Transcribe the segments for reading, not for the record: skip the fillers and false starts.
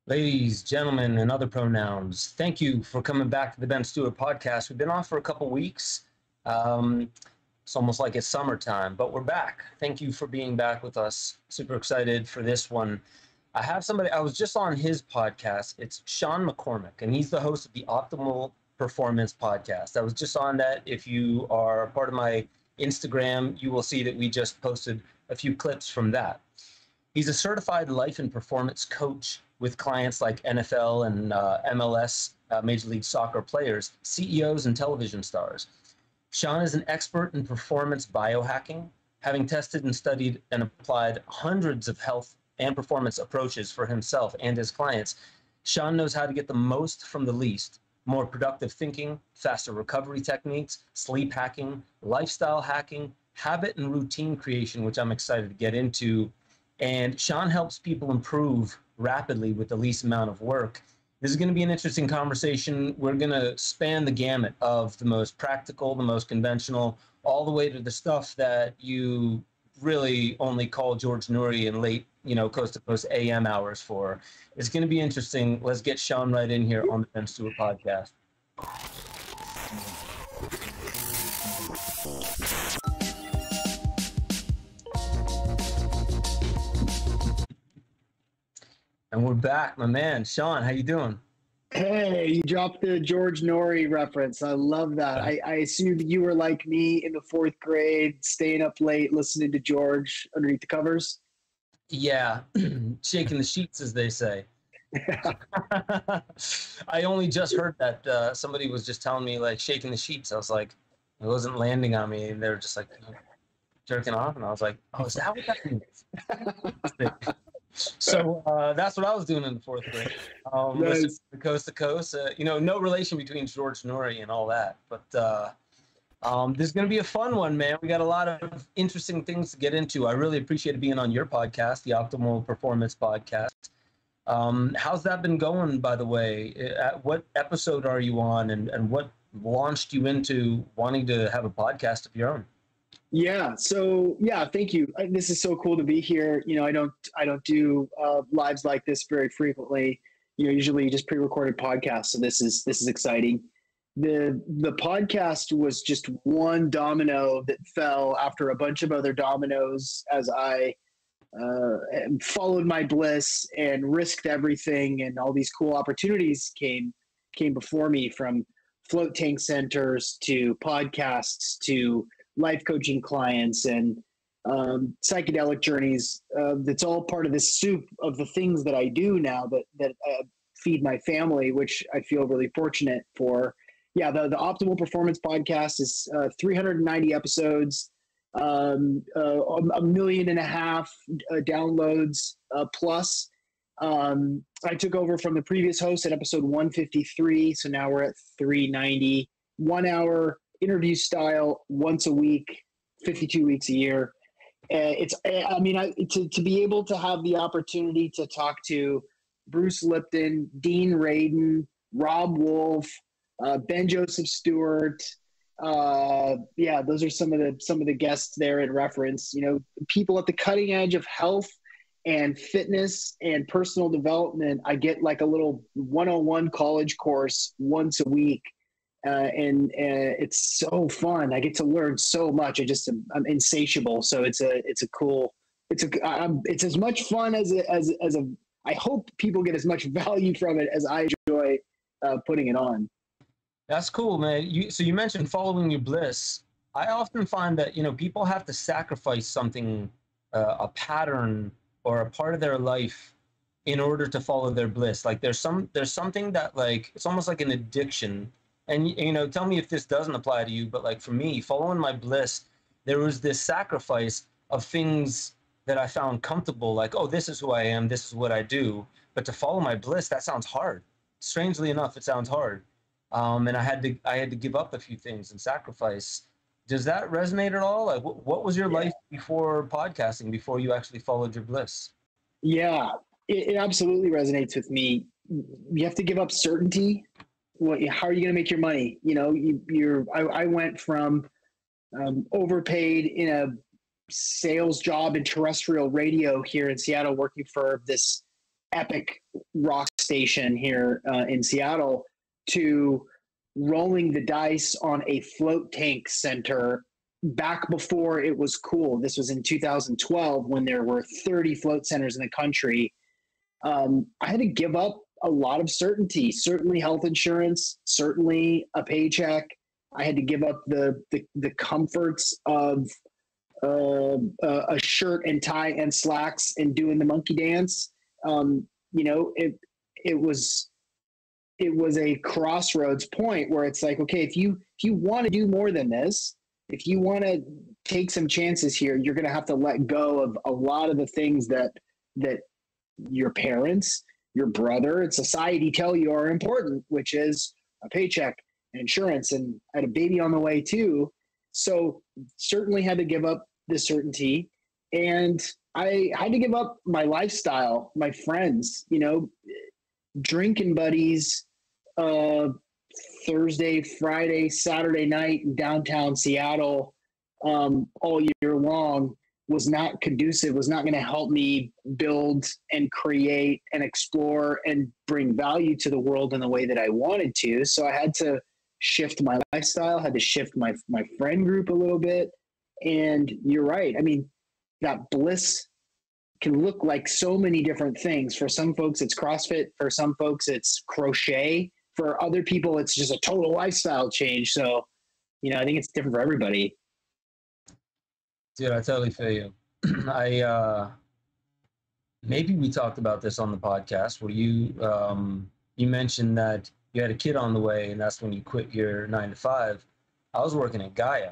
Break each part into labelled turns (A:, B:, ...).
A: Ladies, gentlemen, and other pronouns, thank you for coming back to the Ben Stewart Podcast. We've been off for a couple weeks. It's almost like it's summertime, but we're back. Thank you for being back with us. Super excited for this one. I have somebody, I was just on his podcast. It's Sean McCormick, and he's the host of the Optimal Performance Podcast. I was just on that. If you are part of my Instagram, you will see that we just posted a few clips from that. He's a certified life and performance coach with clients like NFL and MLS, Major League Soccer players, CEOs, and television stars. Sean is an expert in performance biohacking, having tested and studied and applied hundreds of health and performance approaches for himself and his clients. Sean knows how to get the most from the least, more productive thinking, faster recovery techniques, sleep hacking, lifestyle hacking, habit and routine creation, which I'm excited to get into. And Sean helps people improve rapidly with the least amount of work. This is going to be an interesting conversation. We're going to span the gamut of the most practical, the most conventional, all the way to the stuff that you really only call George Noory in late, coast to coast AM hours for. It's going to be interesting. Let's get Sean right in here on the Ben Stewart Podcast. And we're back, my man. Sean, how you doing?
B: Hey, you dropped the George Noory reference. I love that. I assumed you were like me in the fourth grade, staying up late, listening to George underneath the covers.
A: Yeah, shaking the sheets, as they say. I only just heard that somebody was just telling me, like, shaking the sheets. I was like, it wasn't landing on me. And they were just like, jerking off. And I was like, oh, is that what that means? So that's what I was doing in the fourth grade.
B: Nice.
A: Coast to coast. No relation between George Noory and all that. But this is going to be a fun one, man. We got a lot of interesting things to get into. I really appreciate being on your podcast, the Optimal Performance Podcast. How's that been going, by the way? What episode are you on, and what launched you into wanting to have a podcast of your own?
B: Yeah. So thank you. This is so cool to be here. I don't do lives like this very frequently. Usually just pre-recorded podcasts. So this is exciting. The podcast was just one domino that fell after a bunch of other dominoes as I followed my bliss and risked everything, and all these cool opportunities came before me, from float tank centers to podcasts to life coaching clients and psychedelic journeys. That's all part of this soup of the things that I do now that feed my family, which I feel really fortunate for. Yeah, the Optimal Performance Podcast is 390 episodes, 1.5 million downloads plus. I took over from the previous host at episode 153, so now we're at 390. 1 hour interview style, once a week, 52 weeks a year. To be able to have the opportunity to talk to Bruce Lipton, Dean Radin, Rob Wolf, Ben Joseph Stewart. Those are some of the guests there in reference. People at the cutting edge of health and fitness and personal development. I get like a little 101 college course once a week. And it's so fun. I get to learn so much. I'm insatiable. So it's as much fun as I hope people get as much value from it as I enjoy putting it on.
A: That's cool, man. So you mentioned following your bliss. I often find that, people have to sacrifice something, a pattern or a part of their life in order to follow their bliss. Like there's something that, like, it's almost like an addiction. And, tell me if this doesn't apply to you, but like for me, following my bliss, there was this sacrifice of things that I found comfortable, like, oh, this is who I am, this is what I do. But to follow my bliss, that sounds hard. Strangely enough, it sounds hard. And I had to give up a few things and sacrifice. Does that resonate at all? Like, what was your life before podcasting, before you actually followed your bliss?
B: Yeah, it absolutely resonates with me. You have to give up certainty. How are you going to make your money? I went from overpaid in a sales job in terrestrial radio here in Seattle, working for this epic rock station here in Seattle to rolling the dice on a float tank center back before it was cool. This was in 2012 when there were 30 float centers in the country. I had to give up a lot of certainty, certainly health insurance, certainly a paycheck. I had to give up the comforts of a shirt and tie and slacks and doing the monkey dance. It was a crossroads point where it's like, okay, if you want to do more than this, if you want to take some chances here, you're going to have to let go of a lot of the things that your parents, your brother, and society tell you are important, which is a paycheck and insurance. And I had a baby on the way too. So certainly had to give up the certainty, and I had to give up my lifestyle, my friends, drinking buddies, Thursday, Friday, Saturday night in downtown Seattle, all year long was not conducive, was not going to help me build and create and explore and bring value to the world in the way that I wanted to. So I had to shift my lifestyle, had to shift my friend group a little bit. And you're right. I mean, that bliss can look like so many different things. For some folks, it's CrossFit. For some folks, it's crochet. For other people, it's just a total lifestyle change. So, I think it's different for everybody.
A: Dude, I totally feel you. Maybe we talked about this on the podcast where you mentioned that you had a kid on the way, and that's when you quit your 9 to 5. I was working at Gaia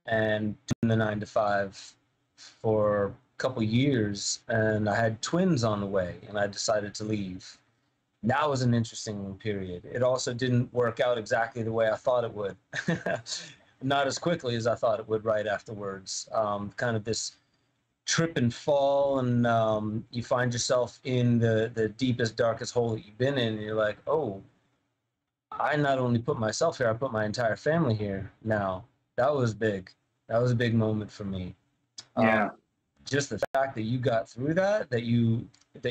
A: and doing the 9 to 5 for a couple years, and I had twins on the way, and I decided to leave. That was an interesting period. It also didn't work out exactly the way I thought it would. Not as quickly as I thought it would right afterwards. Kind of this trip and fall, and you find yourself in the deepest, darkest hole that you've been in, and you're like, oh, I not only put myself here, I put my entire family here now. That was big. That was a big moment for me.
B: Yeah.
A: Just the fact that you got through that you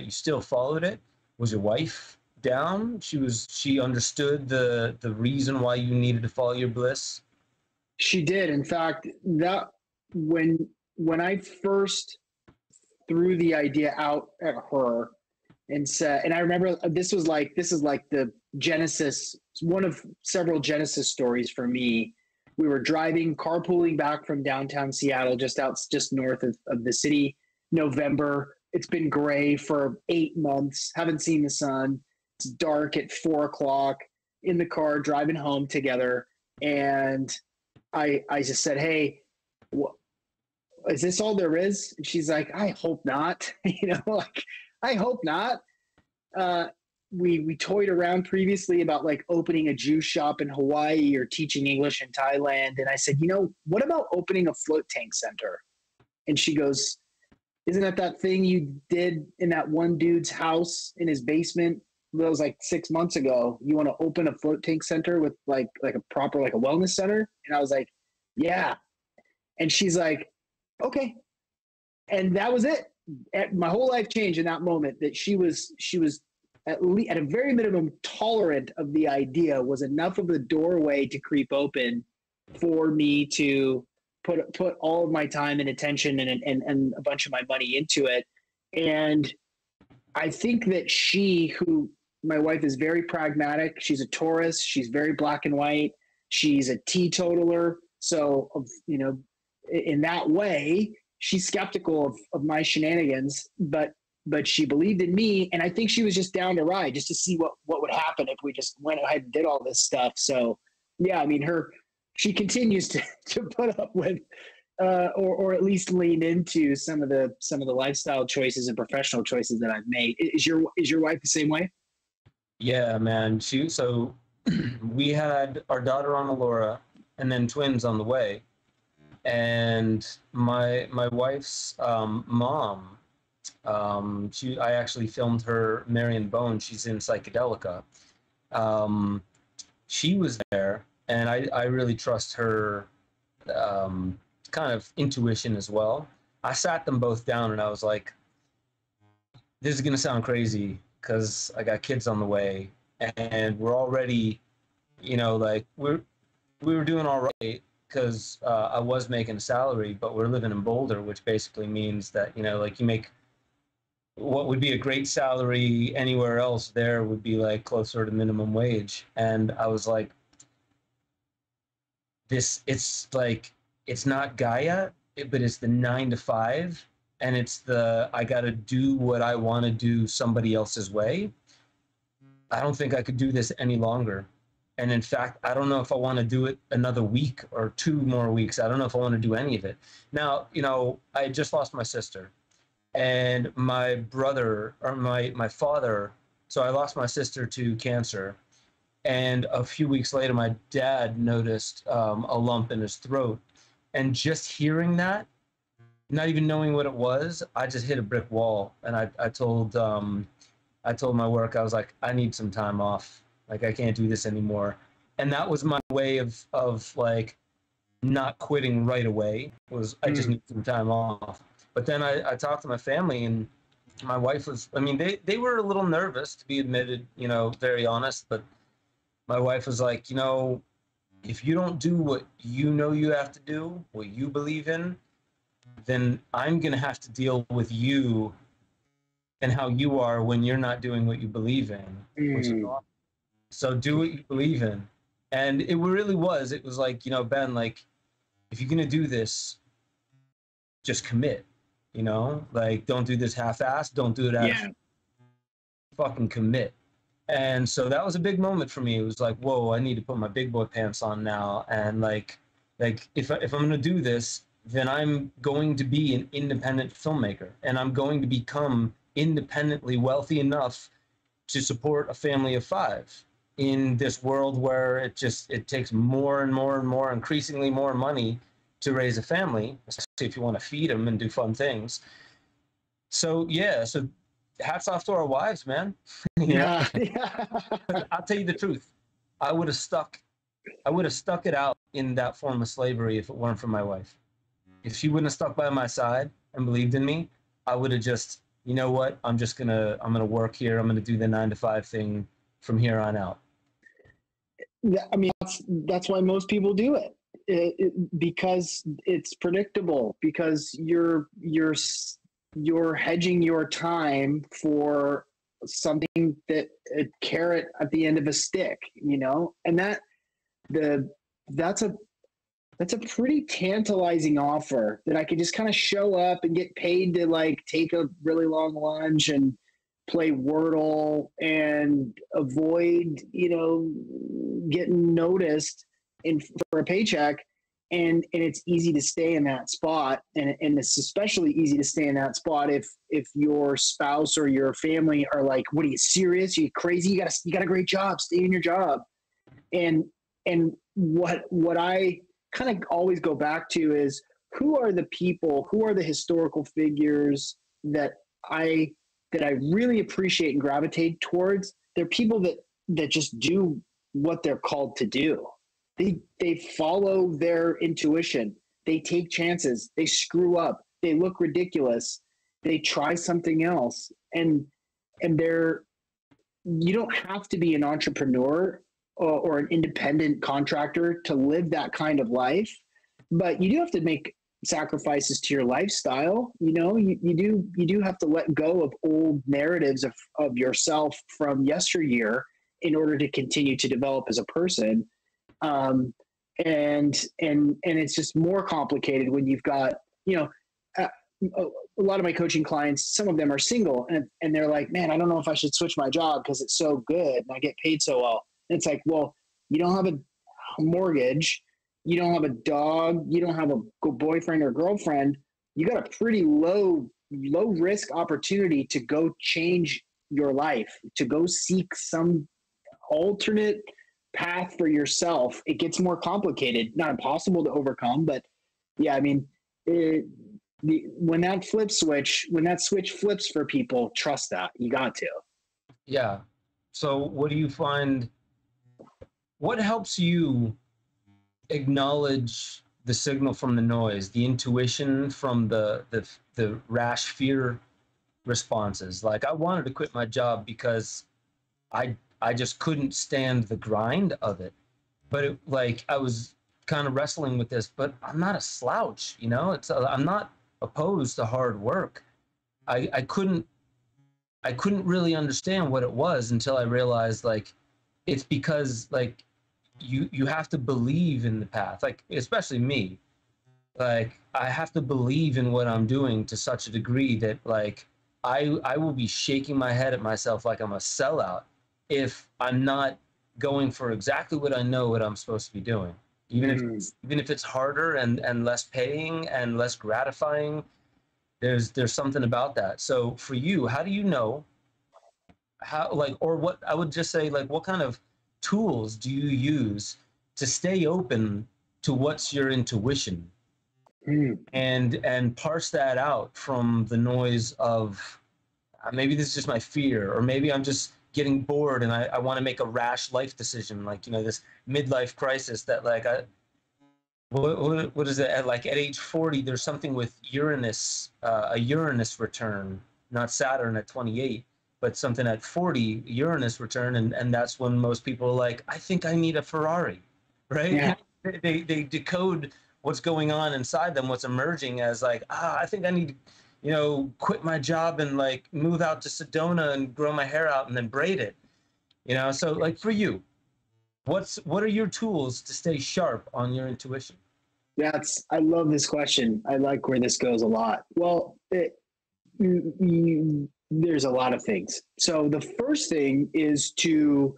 A: still followed it. Was your wife down? She understood the reason why you needed to follow your bliss?
B: She did. In fact, that when I first threw the idea out at her and said, and I remember this is like the genesis, one of several genesis stories for me. We were carpooling back from downtown Seattle, just north of the city. November. It's been gray for 8 months. Haven't seen the sun. It's dark at 4:00 in the car driving home together. And I just said, hey, is this all there is? And she's like, I hope not. I hope not. We toyed around previously about like opening a juice shop in Hawaii or teaching English in Thailand. And I said, what about opening a float tank center? And she goes, isn't that thing you did in that one dude's house in his basement? That was like 6 months ago. You want to open a float tank center with like a proper, like a wellness center? And I was like, yeah. And she's like, okay. And that was it. My whole life changed in that moment. That she was at a very minimum tolerant of the idea, was enough of a doorway to creep open for me to put all of my time and attention and a bunch of my money into it. And I think that my wife is very pragmatic. She's a Taurus. She's very black and white. She's a teetotaler. So, in that way, she's skeptical of my shenanigans, but she believed in me. And I think she was just down to ride, just to see what would happen if we just went ahead and did all this stuff. So yeah, I mean, she continues to put up with, or at least lean into some of the lifestyle choices and professional choices that I've made. Is your wife the same way?
A: Yeah, man. So we had our daughter on Allura and then twins on the way. And my wife's mom, I actually filmed her, Marion Bone. She's in Psychedelica. She was there, and I really trust her kind of intuition as well. I sat them both down, and I was like, this is going to sound crazy, because I got kids on the way, and we're already, like we were doing all right because I was making a salary, but we're living in Boulder, which basically means that, like you make what would be a great salary anywhere else there would be like closer to minimum wage. And I was like, it's not Gaia, but it's the 9 to 5. And it's I got to do what I want to do somebody else's way. I don't think I could do this any longer. And in fact, I don't know if I want to do it another week or 2 more weeks. I don't know if I want to do any of it. Now, I just lost my sister and my brother, or my father. So I lost my sister to cancer. And a few weeks later, my dad noticed a lump in his throat. And just hearing that, not even knowing what it was, I just hit a brick wall. And I told my work, I was like, I need some time off. Like, I can't do this anymore. And that was my way of like not quitting right away. I just need some time off. But then I talked to my family, and my wife was, they were a little nervous, to be admitted, very honest. But my wife was like, if you don't do what you have to do, what you believe in, then I'm going to have to deal with you and how you are when you're not doing what you believe in. Which is awesome. So do what you believe in. And it really was. It was like, Ben, like, if you're going to do this, just commit, like, don't do this half-assed. Don't do it out of fucking commit. And so that was a big moment for me. It was like, whoa, I need to put my big boy pants on now. And like if I'm going to do this, then I'm going to be an independent filmmaker, and I'm going to become independently wealthy enough to support a family of 5 in this world where it takes more and more and more, increasingly more money to raise a family, especially if you want to feed them and do fun things. So hats off to our wives, man.
B: Yeah.
A: I'll tell you the truth. I would have stuck it out in that form of slavery if it weren't for my wife. If she wouldn't have stuck by my side and believed in me, I would have just, you know what? I'm gonna work here. I'm gonna do the 9 to 5 thing from here on out.
B: Yeah, that's why most people do it. Because it's predictable. Because you're hedging your time for something that a carrot at the end of a stick, and that's a pretty tantalizing offer that I could just kind of show up and get paid to like take a really long lunch and play Wordle and avoid, getting noticed for a paycheck. And it's easy to stay in that spot. And it's especially easy to stay in that spot if your spouse or your family are like, what are you, serious? Are you crazy? You got a great job. Stay in your job. And what I kind of always go back to is, who are the historical figures that I really appreciate and gravitate towards? They're people that just do what they're called to do. They follow their intuition. They take chances. They screw up. They look ridiculous. They try something else. And you don't have to be an entrepreneur or an independent contractor to live that kind of life, but you do have to make sacrifices to your lifestyle. You do have to let go of old narratives of yourself from yesteryear in order to continue to develop as a person. And it's just more complicated when you've got, a lot of my coaching clients, some of them are single, and they're like, man, I don't know if I should switch my job because it's so good and I get paid so well. And it's like, well, you don't have a mortgage, you don't have a dog, you don't have a boyfriend or girlfriend. You got a pretty low risk opportunity to go change your life, to go seek some alternate path for yourself. It gets more complicated, not impossible to overcome, but yeah, when that switch flips for people, trust that. You got to.
A: Yeah. So what do you find, what helps you acknowledge the signal from the noise, the intuition from the rash fear responses. Like I wanted to quit my job because I just couldn't stand the grind of it. But it, like I was kind of wrestling with this, but I'm not a slouch, you know. I'm not opposed to hard work. I couldn't really understand what it was until I realized like it's because like you have to believe in the path. Like especially me, like I have to believe in what I'm doing to such a degree that like I will be shaking my head at myself like I'm a sellout if I'm not going for exactly what I know what I'm supposed to be doing. Even if it's harder and less paying and less gratifying, there's something about that. So for you, how do you know how, like, or what I would just say, like, what kind of tools do you use to stay open to what's your intuition and parse that out from the noise of maybe this is just my fear, or maybe I'm just getting bored and I want to make a rash life decision, like, you know, this midlife crisis that like what is it, at age 40 there's something with Uranus, a Uranus return, not Saturn at 28, but something at 40, Uranus return, and that's when most people are like, I think I need a Ferrari, right?
B: Yeah.
A: They decode what's going on inside them, what's emerging as like, I think I need to, you know, quit my job and like move out to Sedona and grow my hair out and then braid it, you know. So like for you, what are your tools to stay sharp on your intuition?
B: I love this question. I like where this goes a lot. Well, there's a lot of things. So the first thing is to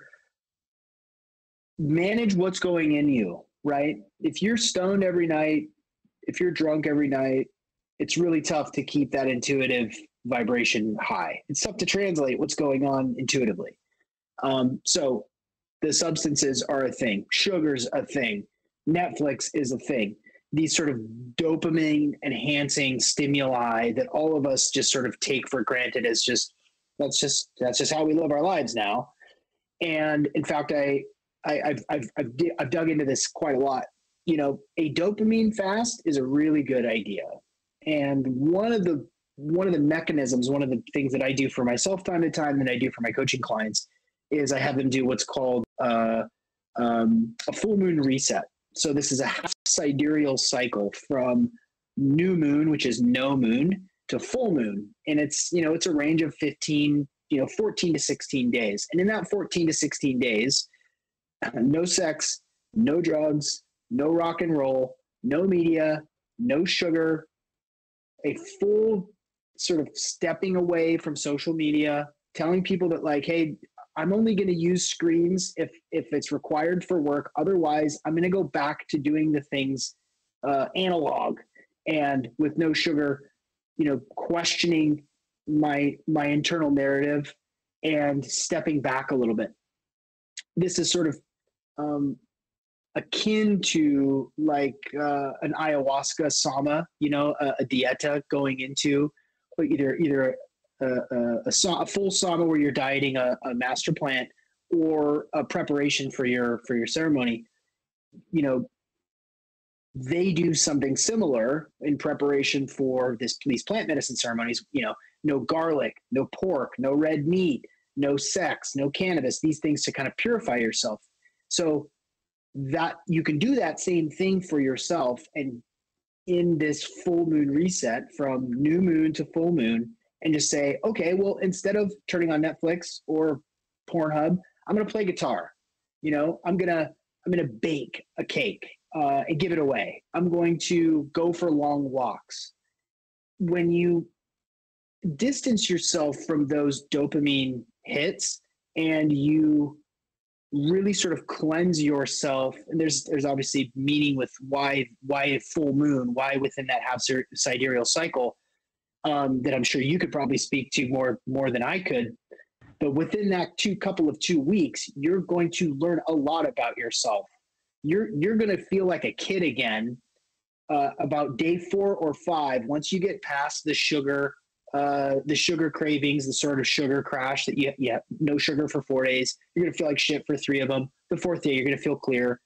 B: manage what's going in you, right? If you're stoned every night, if you're drunk every night, it's really tough to keep that intuitive vibration high. It's tough to translate what's going on intuitively. So the substances are a thing. Sugar's a thing. Netflix is a thing. These sort of dopamine enhancing stimuli that all of us just sort of take for granted as that's just how we live our lives now. And in fact, I've dug into this quite a lot. You know, a dopamine fast is a really good idea. And one of the mechanisms, one of the things that I do for myself time to time, that I do for my coaching clients, is I have them do what's called a full moon reset. So this is a half sidereal cycle from new moon, which is no moon, to full moon. And it's, you know, it's a range of 14 to 16 days. And in that 14 to 16 days, no sex, no drugs, no rock and roll, no media, no sugar, a full sort of stepping away from social media, telling people that like, hey, I'm only going to use screens if it's required for work. Otherwise, I'm going to go back to doing the things analog and with no sugar, you know, questioning my internal narrative and stepping back a little bit. This is sort of akin to like an ayahuasca sama, you know, a dieta going into either a full sama where you're dieting a master plant, or a preparation for your ceremony. You know, they do something similar in preparation for these plant medicine ceremonies. You know, no garlic, no pork, no red meat, no sex, no cannabis, these things to kind of purify yourself. So that you can do that same thing for yourself. And in this full moon reset from new moon to full moon, and just say, okay, well, instead of turning on Netflix or Pornhub, I'm going to play guitar. You know, I'm going to bake a cake and give it away. I'm going to go for long walks. When you distance yourself from those dopamine hits and you really sort of cleanse yourself, and there's obviously meaning with why full moon, why within that half sidereal cycle, that I'm sure you could probably speak to more than I could. But within that 2 weeks, you're going to learn a lot about yourself. You're going to feel like a kid again about day 4 or 5. Once you get past the sugar cravings, the sort of sugar crash that you have no sugar for 4 days. You're going to feel like shit for 3 of them. The 4th day, you're going to feel clear.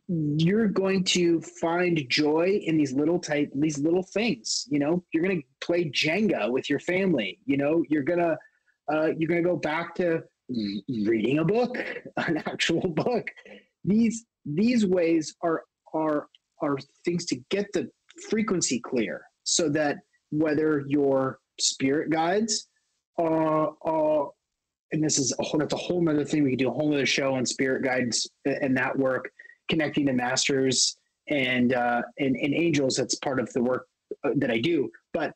B: you're going to find joy in these little things. You know, you're going to play Jenga with your family. You know, you're going to go back to reading a book, an actual book. These ways are things to get the frequency clear, so that whether your spirit guides and that's a whole nother thing. We could do a whole nother show on spirit guides and that work, connecting to masters and angels. That's part of the work that I do. But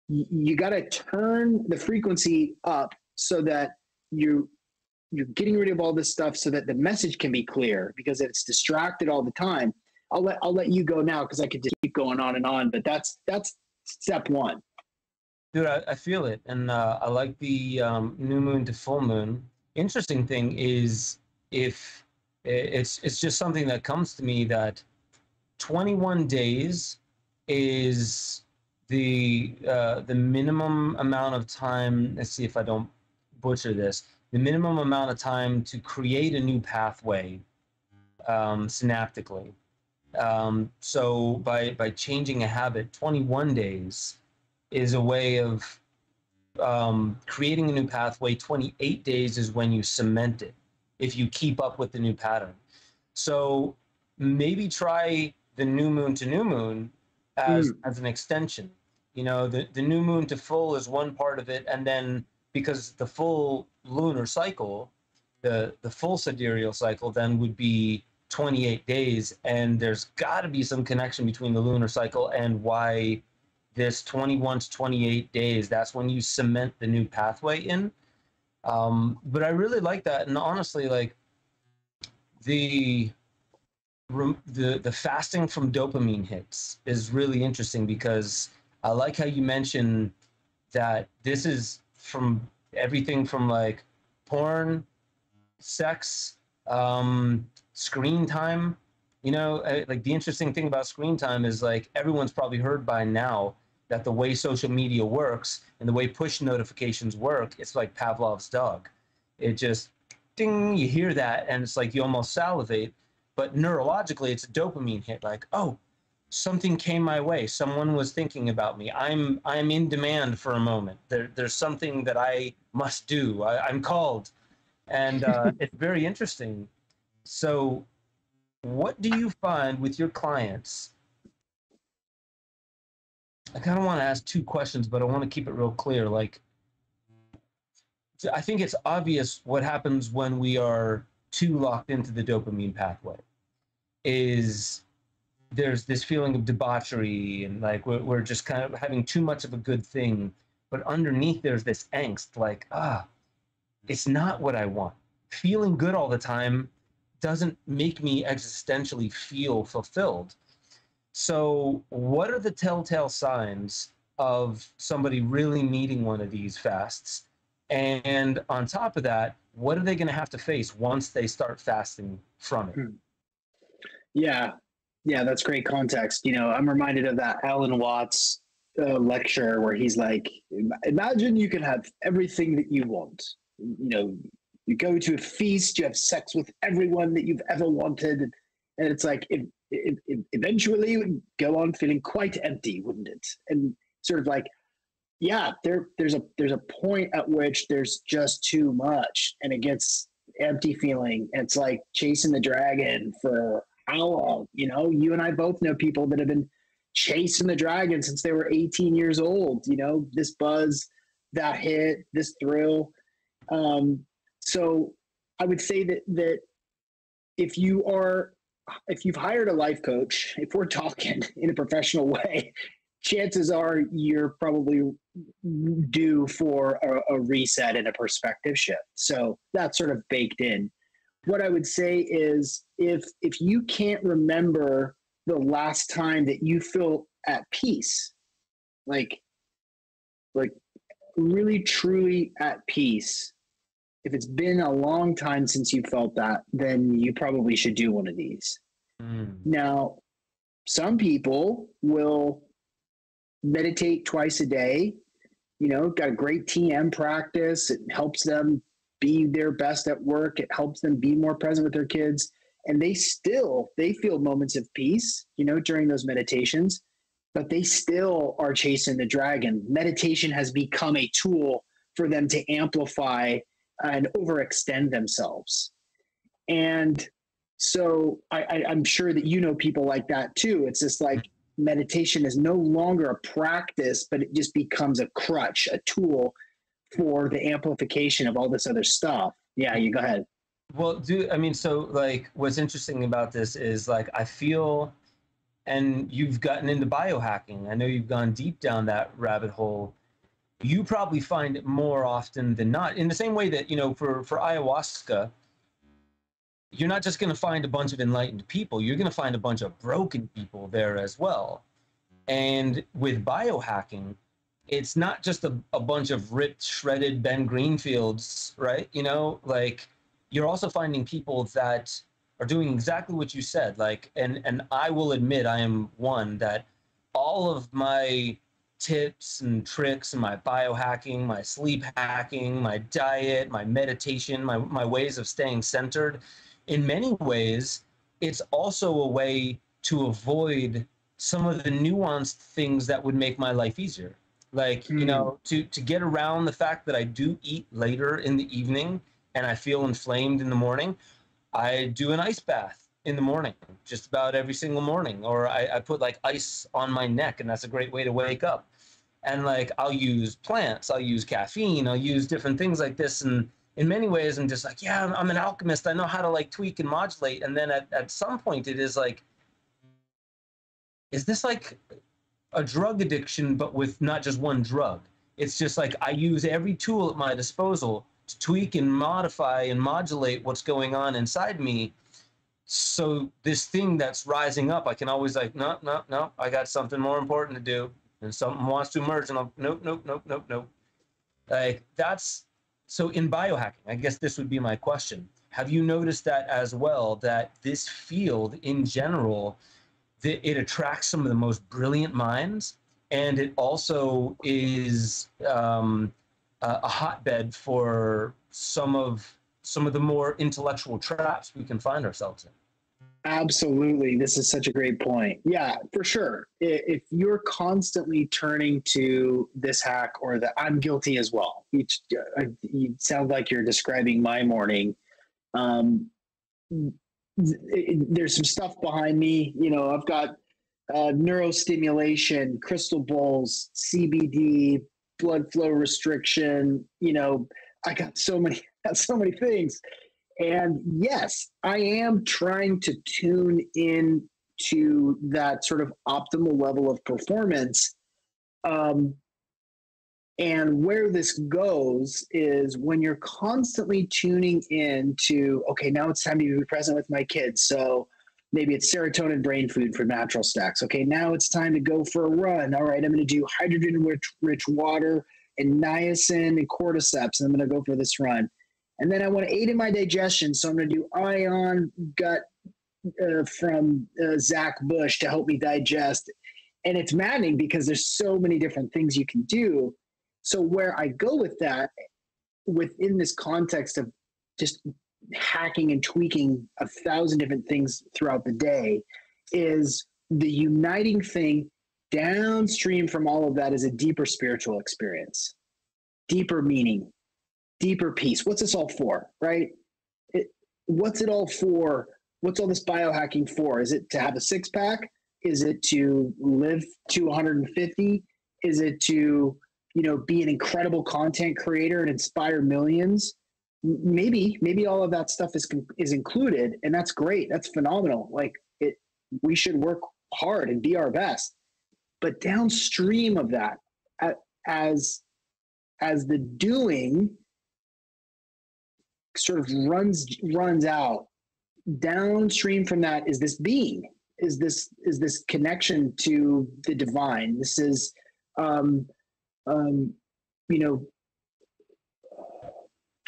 B: you got to turn the frequency up so that you're getting rid of all this stuff, so that the message can be clear, because it's distracted all the time. I'll let you go now, because I could just keep going on, but that's step one.
A: Dude, I feel it, and I like the new moon to full moon. Interesting thing is, if it's just something that comes to me, that 21 days is the minimum amount of time. Let's see if I don't butcher this. The minimum amount of time to create a new pathway synaptically. So by changing a habit, 21 days is a way of creating a new pathway. 28 days is when you cement it, if you keep up with the new pattern. So maybe try the new moon to new moon as an extension. You know, the new moon to full is one part of it, and then because the full lunar cycle, the full sidereal cycle then would be 28 days, and there's got to be some connection between the lunar cycle and why this 21 to 28 days, that's when you cement the new pathway in. But I really like that. And honestly, like the fasting from dopamine hits is really interesting, because I like how you mentioned that this is from everything from like porn, sex, screen time. You know, like the interesting thing about screen time is, like, everyone's probably heard by now that the way social media works and the way push notifications work, it's like Pavlov's dog. It just, ding, you hear that, and it's like you almost salivate. But neurologically, it's a dopamine hit. Like, oh, something came my way. Someone was thinking about me. I'm in demand for a moment. There's something that I must do. I'm called. And it's very interesting. So what do you find with your clients? I kind of want to ask two questions, but I want to keep it real clear. Like, I think it's obvious what happens when we are too locked into the dopamine pathway. Is there's this feeling of debauchery, and like we're just kind of having too much of a good thing. But underneath there's this angst, like, it's not what I want. Feeling good all the time doesn't make me existentially feel fulfilled. So what are the telltale signs of somebody really needing one of these fasts? And on top of that, what are they going to have to face once they start fasting from it?
B: Yeah, that's great context. You know, I'm reminded of that Alan Watts lecture where he's like, imagine you can have everything that you want. You know, you go to a feast, you have sex with everyone that you've ever wanted. And it's like, it eventually would go on feeling quite empty, wouldn't it? And sort of like, yeah, there's a point at which there's just too much, and it gets empty feeling. And it's like chasing the dragon for how long? You know, you and I both know people that have been chasing the dragon since they were 18 years old. You know, this buzz, that hit, this thrill. So I would say that if you've hired a life coach, if we're talking in a professional way, chances are you're probably due for a reset and a perspective shift. So that's sort of baked in. What I would say is if you can't remember the last time that you feel at peace, like really truly at peace, if it's been a long time since you felt that, then you probably should do one of these. Now, some people will meditate twice a day, you know, got a great TM practice. It helps them be their best at work. It helps them be more present with their kids. and they feel moments of peace, during those meditations, but they still are chasing the dragon. Meditation has become a tool for them to amplify and overextend themselves. And so I'm sure that people like that too. It's just like meditation is no longer a practice, but it just becomes a crutch, a tool for the amplification of all this other stuff. Yeah, you go ahead.
A: Well, so like what's interesting about this is like I feel, and you've gotten into biohacking. I know you've gone deep down that rabbit hole. You probably find it more often than not, in the same way that, for ayahuasca, you're not just going to find a bunch of enlightened people. You're going to find a bunch of broken people there as well. And with biohacking, it's not just a bunch of ripped, shredded Ben Greenfields, right? Like you're also finding people that are doing exactly what you said. Like, and I will admit, I am one that all of my tips and tricks and my biohacking, my sleep hacking, my diet, my meditation, my ways of staying centered, in many ways, it's also a way to avoid some of the nuanced things that would make my life easier. Like, to get around the fact that I do eat later in the evening and I feel inflamed in the morning, I do an ice bath in the morning, just about every single morning. Or I put like ice on my neck, and that's a great way to wake up. And like, I'll use plants, I'll use caffeine, I'll use different things like this. And in many ways, I'm just like, yeah, I'm an alchemist. I know how to like tweak and modulate. And then at some point it is like, is this like a drug addiction, but with not just one drug? It's just like, I use every tool at my disposal to tweak and modify and modulate what's going on inside me. So this thing that's rising up, I can always like, no, I got something more important to do. And something wants to emerge, and I'll, nope. Like that's, so in biohacking, I guess this would be my question. Have you noticed that as well, that this field in general, that it attracts some of the most brilliant minds, and it also is a hotbed for some of the more intellectual traps we can find ourselves in?
B: Absolutely. This is such a great point. Yeah, for sure. If you're constantly turning to this hack or the, I'm guilty as well. You sound like you're describing my morning. There's some stuff behind me. I've got neurostimulation, crystal bowls, CBD, blood flow restriction. I got so many things. And yes, I am trying to tune in to that sort of optimal level of performance. And where this goes is when you're constantly tuning in to, okay, now it's time to be present with my kids. So maybe it's serotonin brain food for Natural Stacks. Okay, now it's time to go for a run. All right, I'm going to do hydrogen-rich water and niacin and cordyceps, and I'm going to go for this run. And then I want to aid in my digestion, so I'm going to do Ion Gut from Zach Bush to help me digest. And it's maddening because there's so many different things you can do. So where I go with that, within this context of just hacking and tweaking 1,000 different things throughout the day, is the uniting thing downstream from all of that is a deeper spiritual experience, deeper meaning, deeper peace. What's this all for, right? What's it all for? What's all this biohacking for? Is it to have a six-pack? Is it to live to 150? Is it to, be an incredible content creator and inspire millions? Maybe all of that stuff is included, and that's great. That's phenomenal. We should work hard and be our best. But downstream of that, as the doing sort of runs out, downstream from that is this being, is this connection to the divine. This is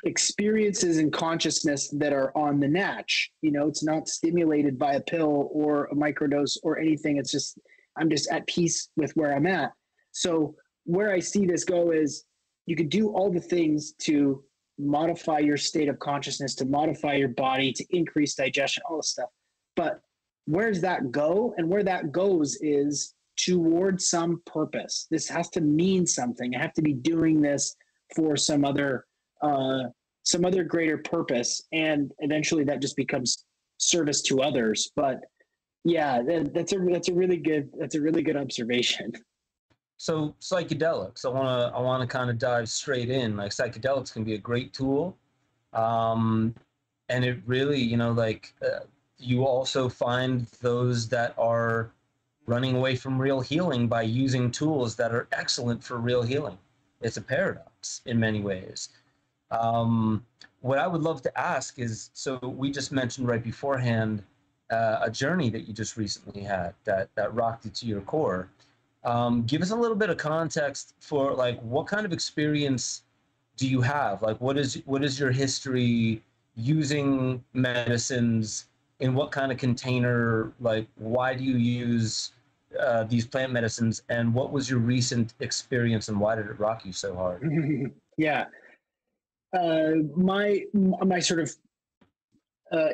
B: experiences in consciousness that are on the natch. It's not stimulated by a pill or a microdose or anything. It's just, I'm just at peace with where I'm at. So where I see this go is you could do all the things to modify your state of consciousness, to modify your body, to increase digestion, all this stuff. But where does that go? And where that goes is toward some purpose. This has to mean something. I have to be doing this for some other greater purpose, and eventually that just becomes service to others. But yeah, that's a really good observation.
A: So psychedelics, I want to kind of dive straight in. Like, psychedelics can be a great tool, and it really, you also find those that are running away from real healing by using tools that are excellent for real healing. It's a paradox in many ways. What I would love to ask is, so we just mentioned right beforehand a journey that you just recently had that rocked you to your core. Give us a little bit of context for, like, what kind of experience do you have? Like, what is your history using medicines? In what kind of container? Like, why do you use these plant medicines? And what was your recent experience, and why did it rock you so hard?
B: Yeah. My sort of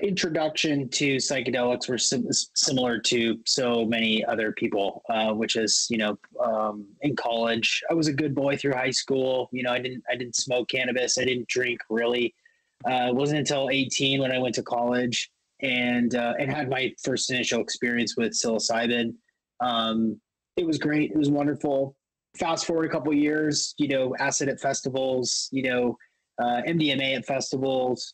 B: introduction to psychedelics were similar to so many other people, which is, in college, I was a good boy through high school. I didn't smoke cannabis. I didn't drink really. It wasn't until 18 when I went to college and had my first initial experience with psilocybin. It was great. It was wonderful. Fast forward a couple of years, acid at festivals, MDMA at festivals,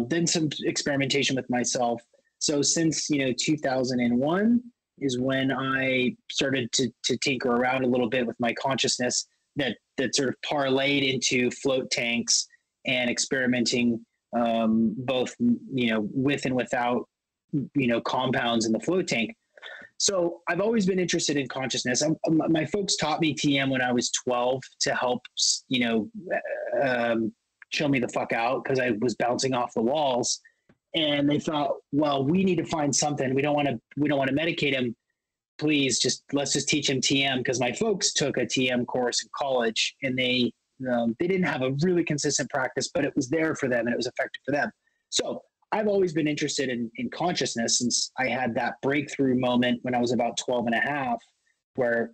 B: then some experimentation with myself. So since, 2001 is when I started to tinker around a little bit with my consciousness, that sort of parlayed into float tanks and experimenting, both, with and without, compounds in the float tank. So I've always been interested in consciousness. My folks taught me TM when I was 12 to help, chill me the fuck out, because I was bouncing off the walls. And they thought, well, we need to find something. We don't want to medicate him. Please, let's just teach him TM. Because my folks took a TM course in college, and they didn't have a really consistent practice, but it was there for them and it was effective for them. So I've always been interested in consciousness since I had that breakthrough moment when I was about 12 and a half, where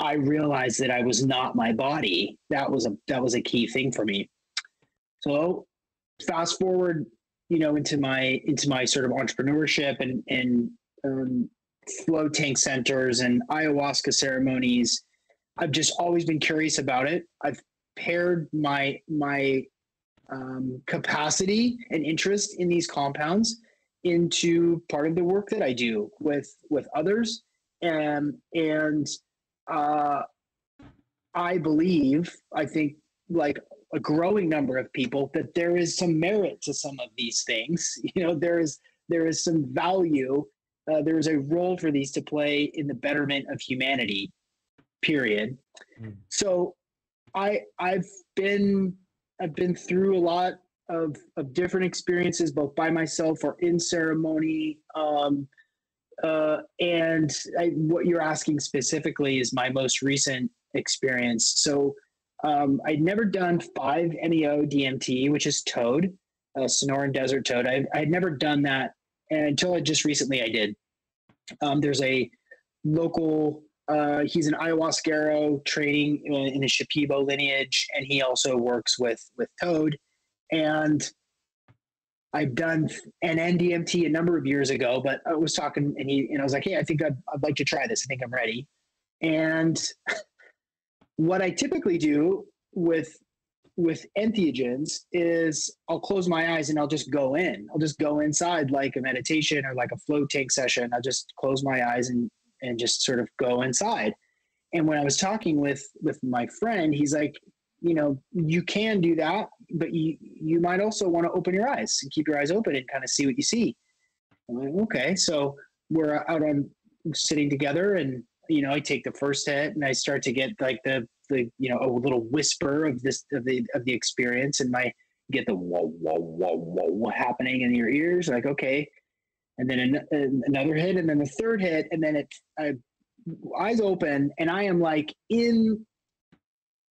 B: I realized that I was not my body. That was a key thing for me. So fast forward, into my sort of entrepreneurship and flow tank centers and ayahuasca ceremonies. I've just always been curious about it. I've paired my capacity and interest in these compounds into part of the work that I do with others. And I think like a growing number of people, that there is some merit to some of these things. There is some value. There is a role for these to play in the betterment of humanity, period. So I've been through a lot of different experiences, both by myself or in ceremony. And what you're asking specifically is my most recent experience. So I'd never done 5-MeO DMT, which is toad, Sonoran desert toad. I'd never done that until just recently I did. There's a local, he's an ayahuasquero training in the Shipibo lineage, and he also works with toad. And I've done an NDMT a number of years ago, but I was talking and I was like, hey, I think I'd like to try this. I think I'm ready. And what I typically do with entheogens is I'll close my eyes and I'll just go in. I'll just go inside like a meditation or like a flow tank session. I'll just close my eyes and just sort of go inside. And when I was talking with my friend, he's like, you can do that, but you might also want to open your eyes and keep your eyes open and kind of see what you see. I'm like, okay. So we're out on sitting together, and I take the first hit and I start to get like the a little whisper of the experience, and get the whoa, whoa, whoa, whoa happening in your ears. Like, okay. And then another hit, and then the third hit, and then eyes open, and I am like in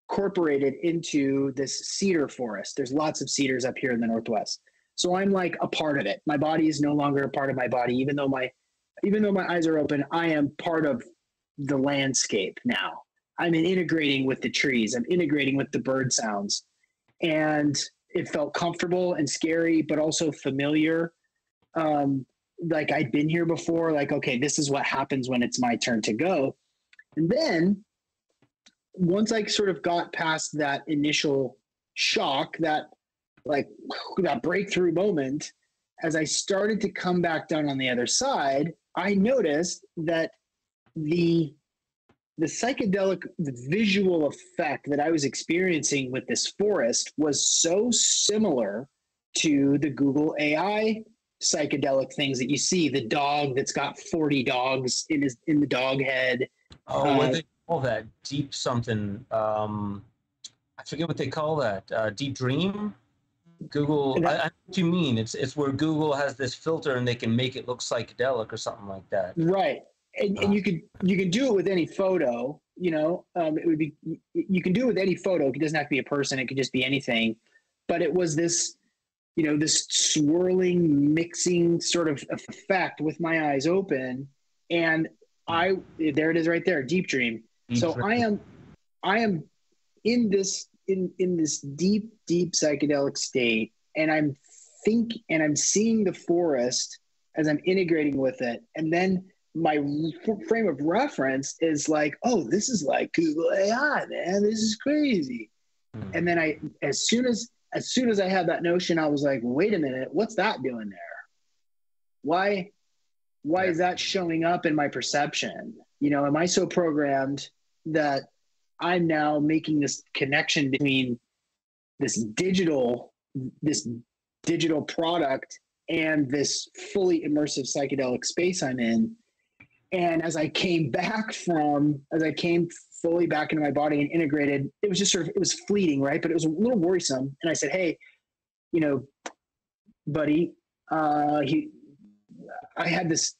B: incorporated into this cedar forest. There's lots of cedars up here in the Northwest. So I'm like a part of it. My body is no longer a part of my body, even though my eyes are open. I am part of the landscape now. I'm integrating with the trees. I'm integrating with the bird sounds, and it felt comfortable and scary, but also familiar. Like I'd been here before. Like, okay, this is what happens when it's my turn to go. And then once I sort of got past that initial shock, that breakthrough moment, as I started to come back down on the other side, I noticed that the psychedelic visual effect that I was experiencing with this forest was so similar to the Google AI psychedelic things that you see. The dog that's got 40 dogs in the dog head.
A: Oh, what do they call that? Deep something. I forget what they call that. Deep dream? Google, I know what you mean. It's where Google has this filter and they can make it look psychedelic or something like that.
B: Right. And you can do it with any photo, it would be, you can do it with any photo. It doesn't have to be a person. It could just be anything. But it was this, this swirling, mixing sort of effect with my eyes open. And there it is right there, deep dream. I am in this deep psychedelic state, and I'm seeing the forest as I'm integrating with it. And then my frame of reference is like, oh, this is like Google AI, man. This is crazy. And then as soon as I had that notion, I was like, wait a minute, what's that doing there? Why is that showing up in my perception? Am I so programmed that I'm now making this connection between this digital product and this fully immersive psychedelic space I'm in? And as I came fully back into my body and integrated, it was just it was fleeting, right? But it was a little worrisome. And I said, hey, buddy, I had this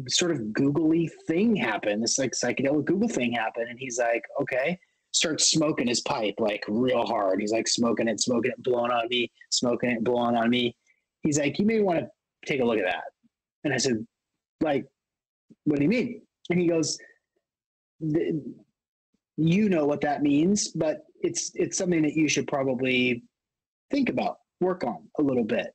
B: sort of googly thing happen, this like psychedelic Google thing happen. And he's like, okay, starts smoking his pipe like real hard. He's like smoking it, blowing on me, smoking it, blowing on me. He's like, you may want to take a look at that. And I said, like, what do you mean? And he goes, you know what that means, but it's something that you should probably think about, work on a little bit.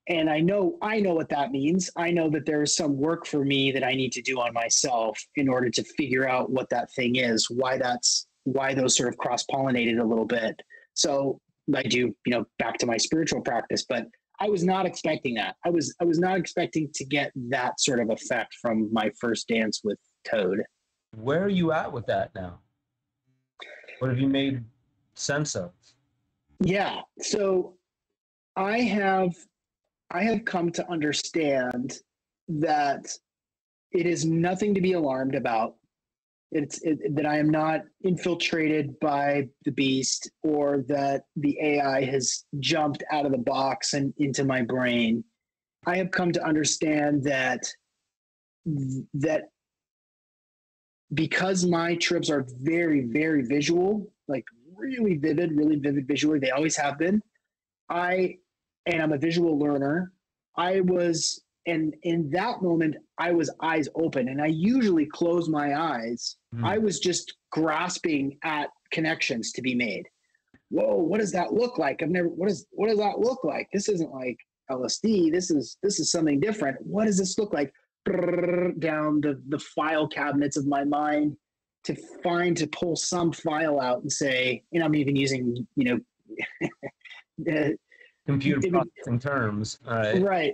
B: And I know what that means. I know that there is some work for me that I need to do on myself in order to figure out what that thing is, why those sort of cross-pollinated a little bit. So I do, back to my spiritual practice, but I was not expecting that. I was not expecting to get that sort of effect from my first dance with Toad.
A: Where are you at with that now? What have you made sense of?
B: Yeah. So I have come to understand that it is nothing to be alarmed about. That I am not infiltrated by the beast, or that the AI has jumped out of the box and into my brain. I have come to understand that because my trips are very, very visual, like really vivid visually, they always have been. And I'm a visual learner. And in that moment, I was eyes open, and I usually close my eyes. I was just grasping at connections to be made. Whoa, what does that look like? What does that look like? This isn't like LSD. This is something different. What does this look like? Down the file cabinets of my mind to pull some file out and say, I'm even using,
A: computer processing terms.
B: Right.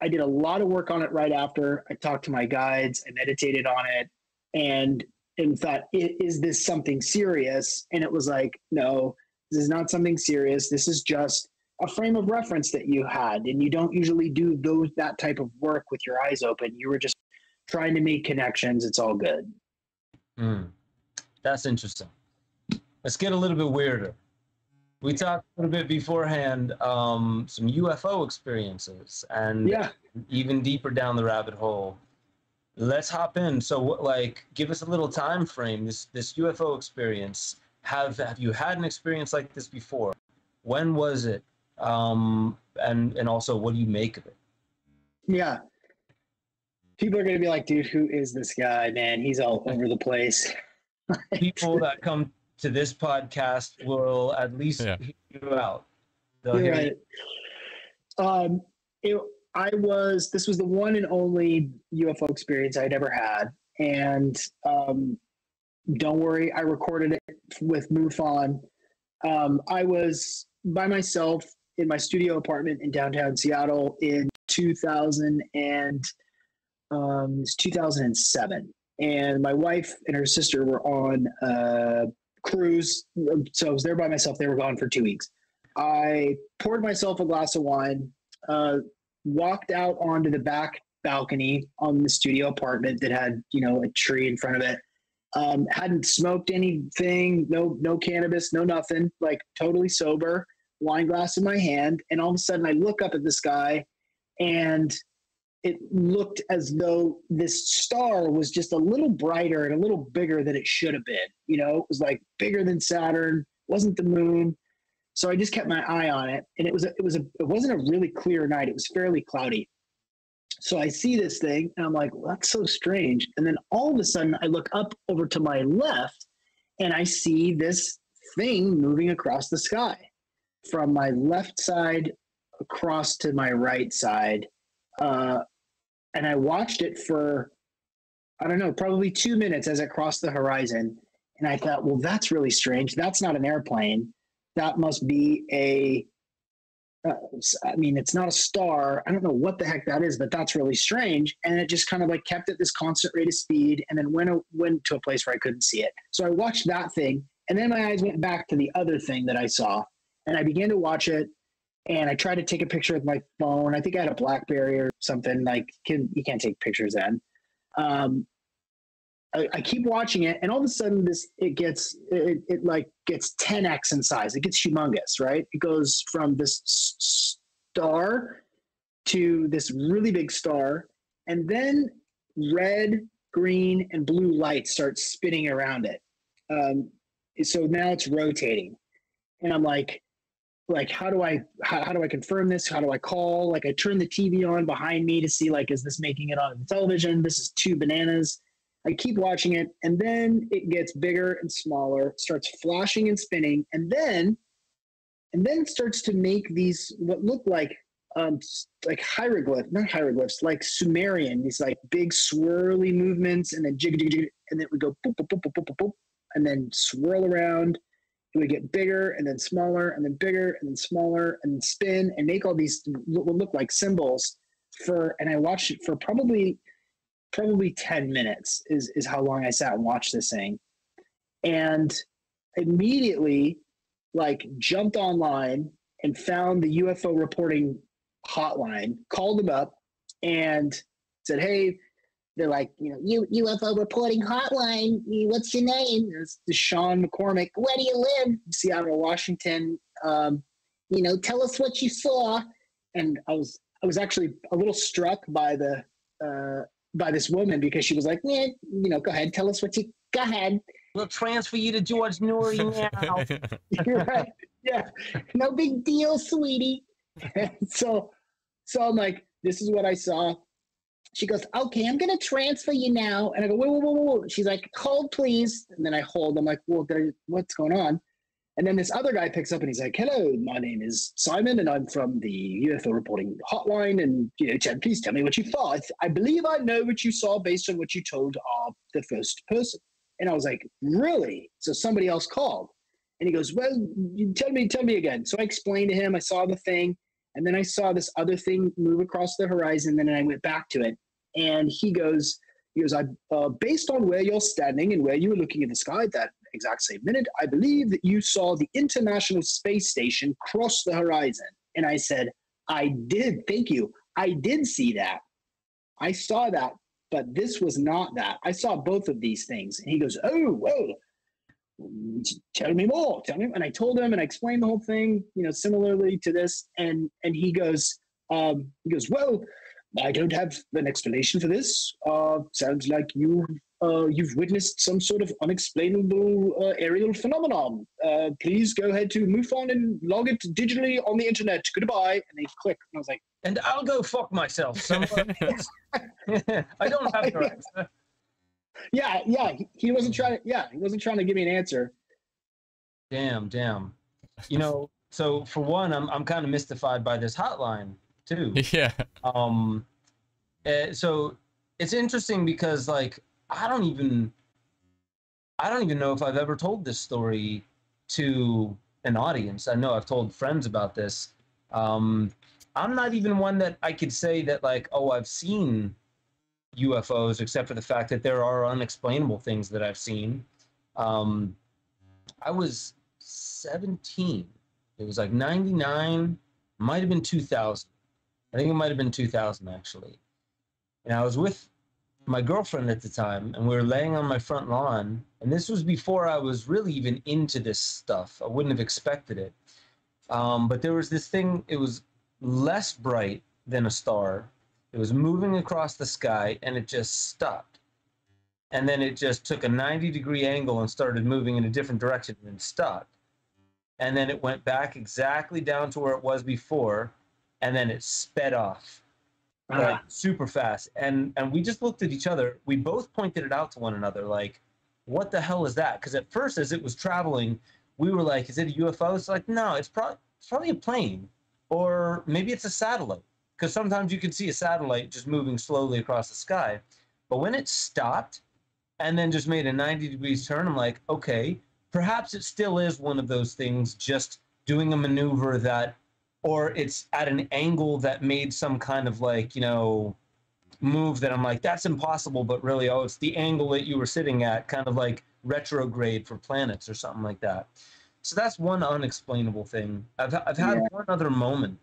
B: I did a lot of work on it right after. I talked to my guides, I meditated on it, and thought, is this something serious? And it was like, no, this is not something serious. This is just a frame of reference that you had, and you don't usually do that type of work with your eyes open. You were just trying to make connections. It's all good.
A: That's interesting. Let's get a little bit weirder. We talked a little bit beforehand, some UFO experiences, and even deeper down the rabbit hole. let's hop in. So, like, give us a little time frame. This UFO experience. Have you had an experience like this before? When was it? And also, what do you make of it?
B: Yeah. People are going to be like, dude, who is this guy, man? He's all over the place.
A: People that come to this podcast will at least hear you out. They'll
B: You're
A: hear
B: right. This was the one and only UFO experience I'd ever had. And don't worry, I recorded it with MUFON. I was by myself in my studio apartment in downtown Seattle in 2007. And my wife and her sister were on a cruise. So I was there by myself. They were gone for 2 weeks. I poured myself a glass of wine, walked out onto the back balcony on the studio apartment that had, a tree in front of it. Hadn't smoked anything, no cannabis, no nothing, like totally sober, wine glass in my hand. And all of a sudden I look up at the sky and it looked as though this star was just a little brighter and a little bigger than it should have been. It was like bigger than Saturn, wasn't the moon. So I just kept my eye on it, and it wasn't a really clear night. It was fairly cloudy. So I see this thing and I'm like, well, that's so strange. And then all of a sudden I look up over to my left and I see this thing moving across the sky from my left side across to my right side. And I watched it for, I don't know, probably 2 minutes as it crossed the horizon. And I thought, well, that's really strange. That's not an airplane. That must be it's not a star. I don't know what the heck that is, but that's really strange. And it just kind of like kept at this constant rate of speed and then went to a place where I couldn't see it. So I watched that thing. And then my eyes went back to the other thing that I saw. And I began to watch it. And I tried to take a picture with my phone. I think I had a BlackBerry or something. Like, you can't take pictures then. I keep watching it, and all of a sudden, it gets 10x in size. It gets humongous, right? It goes from this star to this really big star, and then red, green, and blue lights start spinning around it. So now it's rotating, and I'm like, how do I confirm this? How do I call? Like, I turn the TV on behind me to see, like, is this making it on the television? This is two bananas. I keep watching it, and then it gets bigger and smaller, starts flashing and spinning, and then it starts to make these what look like hieroglyphs, like Sumerian, these like big swirly movements, and then jig, jig, jig, and then it would go boop, boop, boop, boop, boop, boop, boop, and then swirl around. It would get bigger and then smaller and then bigger and then smaller and spin and make all these what would look like symbols and I watched it for probably 10 minutes is how long I sat and watched this thing. And immediately like jumped online and found the UFO reporting hotline, called them up and said, hey, they're like, UFO reporting hotline. What's your name? It's Sean McCormick. Where do you live? Seattle, Washington. Tell us what you saw. And I was actually a little struck by by this woman because she was like, yeah, go ahead, tell us go ahead.
A: We'll transfer you to George Noory now.
B: You're right. Yeah. No big deal, sweetie. So I'm like, this is what I saw. She goes, okay, I'm going to transfer you now. And I go, whoa. She's like, hold, please. And then I hold. I'm like, well, what's going on? And then this other guy picks up and he's like, hello, my name is Simon and I'm from the UFO reporting hotline. And, please tell me what you thought. I believe I know what you saw based on what you told the first person. And I was like, really? So somebody else called. And he goes, well, tell me again. So I explained to him, I saw the thing. And then I saw this other thing move across the horizon. And then I went back to it. And he goes, based on where you're standing and where you were looking in the sky at that exact same minute, I believe that you saw the International Space Station cross the horizon. And I said, I did. Thank you. I did see that. I saw that, but this was not that. I saw both of these things. And he goes, oh, whoa. Tell me more. Tell me. And I told him and I explained the whole thing, similarly to this. And he goes, well, I don't have an explanation for this. Sounds like you've witnessed some sort of unexplainable aerial phenomenon. Please go ahead to MUFON and log it digitally on the internet. Goodbye. And they click. And I was like,
A: and I'll go fuck myself. I don't have the right.
B: Yeah. He wasn't trying to give me an answer.
A: Damn. You know, so for one, I'm kind of mystified by this hotline too.
C: Yeah.
A: So it's interesting because like I don't even know if I've ever told this story to an audience. I know I've told friends about this. I'm not even one that I could say that like, oh, I've seen UFOs, except for the fact that there are unexplainable things that I've seen. I was 17. It was like 99, might have been 2000. I think it might have been 2000 actually. And I was with my girlfriend at the time, and we were laying on my front lawn. And this was before I was really even into this stuff. I wouldn't have expected it. But there was this thing, it was less bright than a star. It was moving across the sky, and it just stopped. And then it just took a 90-degree angle and started moving in a different direction and stopped. And then it went back exactly down to where it was before, and then it sped off. Like super fast. And we just looked at each other. We both pointed it out to one another, like, what the hell is that? Because at first, as it was traveling, we were like, is it a UFO? It's like, no, it's probably a plane, or maybe it's a satellite. Because sometimes you can see a satellite just moving slowly across the sky. But when it stopped and then just made a 90 degrees turn, I'm like, okay, perhaps it still is one of those things just doing a maneuver that, or it's at an angle that made some kind of like, you know, move that I'm like, that's impossible, but really, oh, it's the angle that you were sitting at, kind of like retrograde for planets or something like that. So that's one unexplainable thing. I've had one other moment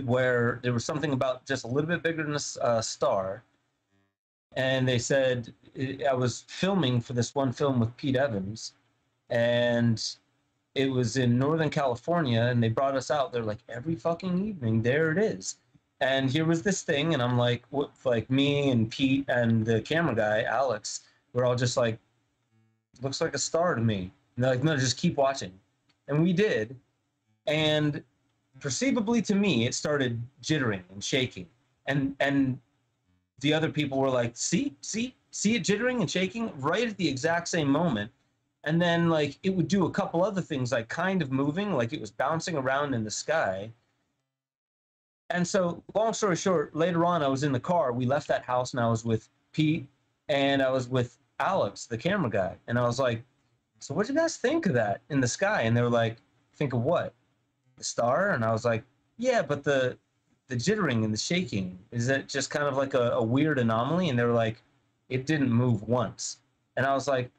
A: where there was something about just a little bit bigger than a star. And they said, I was filming for this one film with Pete Evans, and it was in Northern California, and they brought us out. They're like, every fucking evening, there it is. And here was this thing, and I'm like, what, like me and Pete and the camera guy, Alex, we're all just like, looks like a star to me. And they're like, no, just keep watching. And we did. And perceivably to me, it started jittering and shaking. And the other people were like, see it jittering and shaking right at the exact same moment. And then like it would do a couple other things, like kind of moving, like it was bouncing around in the sky. And so long story short, later on, I was in the car. We left that house, and I was with Pete, and I was with Alex, the camera guy. And I was like, so what do you guys think of that in the sky? And they were like, think of what? The star? And I was like, yeah, but the jittering and the shaking, is that just kind of like a weird anomaly? And they were like, it didn't move once. And I was like,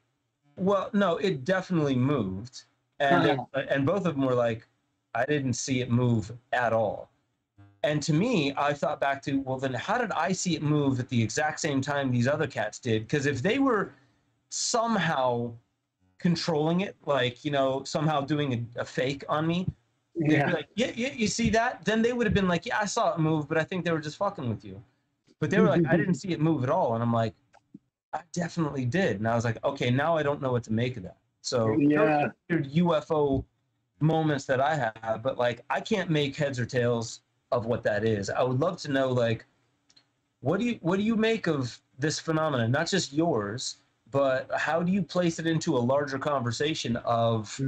A: well, no, it definitely moved. And and both of them were like, I didn't see it move at all. And to me, I thought back to, well, then how did I see it move at the exact same time these other cats did? Because if they were somehow controlling it, like, you know, somehow doing a fake on me, they'd be like, yeah, you see that? Then they would have been like, yeah, I saw it move, but I think they were just fucking with you. But they were like, I didn't see it move at all. And I'm like, I definitely did. And I was like, okay, now I don't know what to make of that. So those UFO moments that I have, but like, I can't make heads or tails of what that is. I would love to know, like, what do you make of this phenomenon? Not just yours, but how do you place it into a larger conversation of,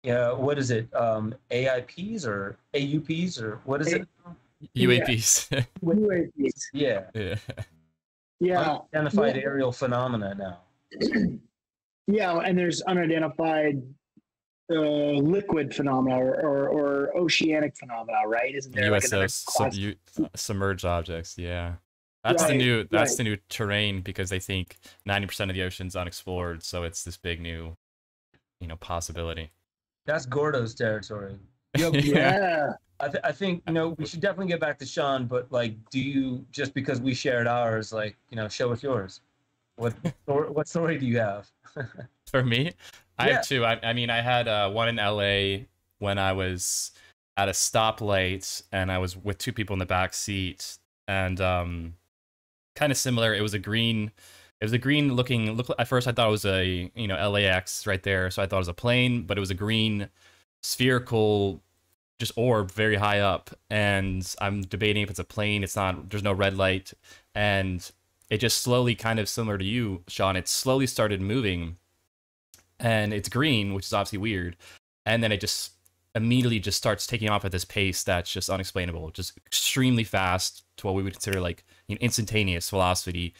A: what is it? AIPs or AUPs or what is it?
C: UAPs.
B: UAPs.
A: Yeah. Unidentified aerial phenomena now.
B: Yeah, and there's unidentified liquid phenomena or oceanic phenomena, right? Isn't there
C: USO, submerged objects? Yeah, that's the new terrain, because they think 90% of the ocean's unexplored, so it's this big new, possibility.
A: That's Gordo's territory.
B: Yeah.
A: I think, we should definitely get back to Sean, but like, do you, just because we shared ours, like, show us yours? What story do you have?
C: For me, I have two. I mean, I had one in LA when I was at a stoplight and I was with two people in the back seat, and kind of similar. It was a green. It was a green looking. Look, at first I thought it was a LAX right there, so I thought it was a plane, but it was a green spherical just orb very high up, and I'm debating if it's a plane. It's not. There's no red light, and it just slowly, kind of similar to you, Sean. It slowly started moving, and it's green, which is obviously weird, and then it just immediately just starts taking off at this pace that's just unexplainable, just extremely fast to what we would consider like instantaneous velocity.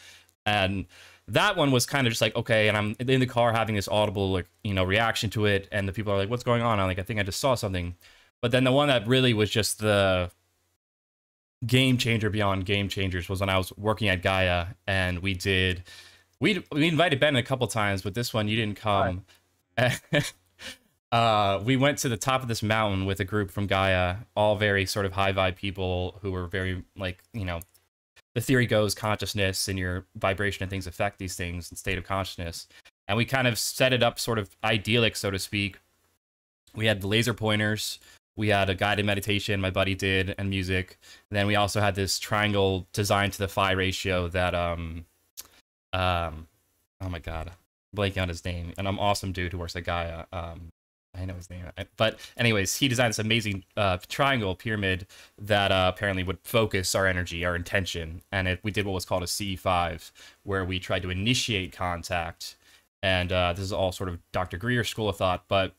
C: And that one was kind of just like, okay, and I'm in the car having this audible like reaction to it, and the people are like, what's going on? I'm like, I think I just saw something. But then the one that really was just the game changer beyond game changers was when I was working at Gaia, and we invited Ben a couple times, but this one you didn't come. We went to the top of this mountain with a group from Gaia, all very sort of high vibe people who were very like, the theory goes consciousness and your vibration and things affect these things in state of consciousness. And we kind of set it up sort of idyllic, so to speak. We had the laser pointers. We had a guided meditation my buddy did, and music. And then we also had this triangle designed to the phi ratio that, oh my God, blanking on his name. And I'm awesome dude who works at Gaia. I know his name. But anyways, he designed this amazing triangle pyramid that apparently would focus our energy, our intention. And we did what was called a C5, where we tried to initiate contact. And this is all sort of Dr. Greer school of thought. But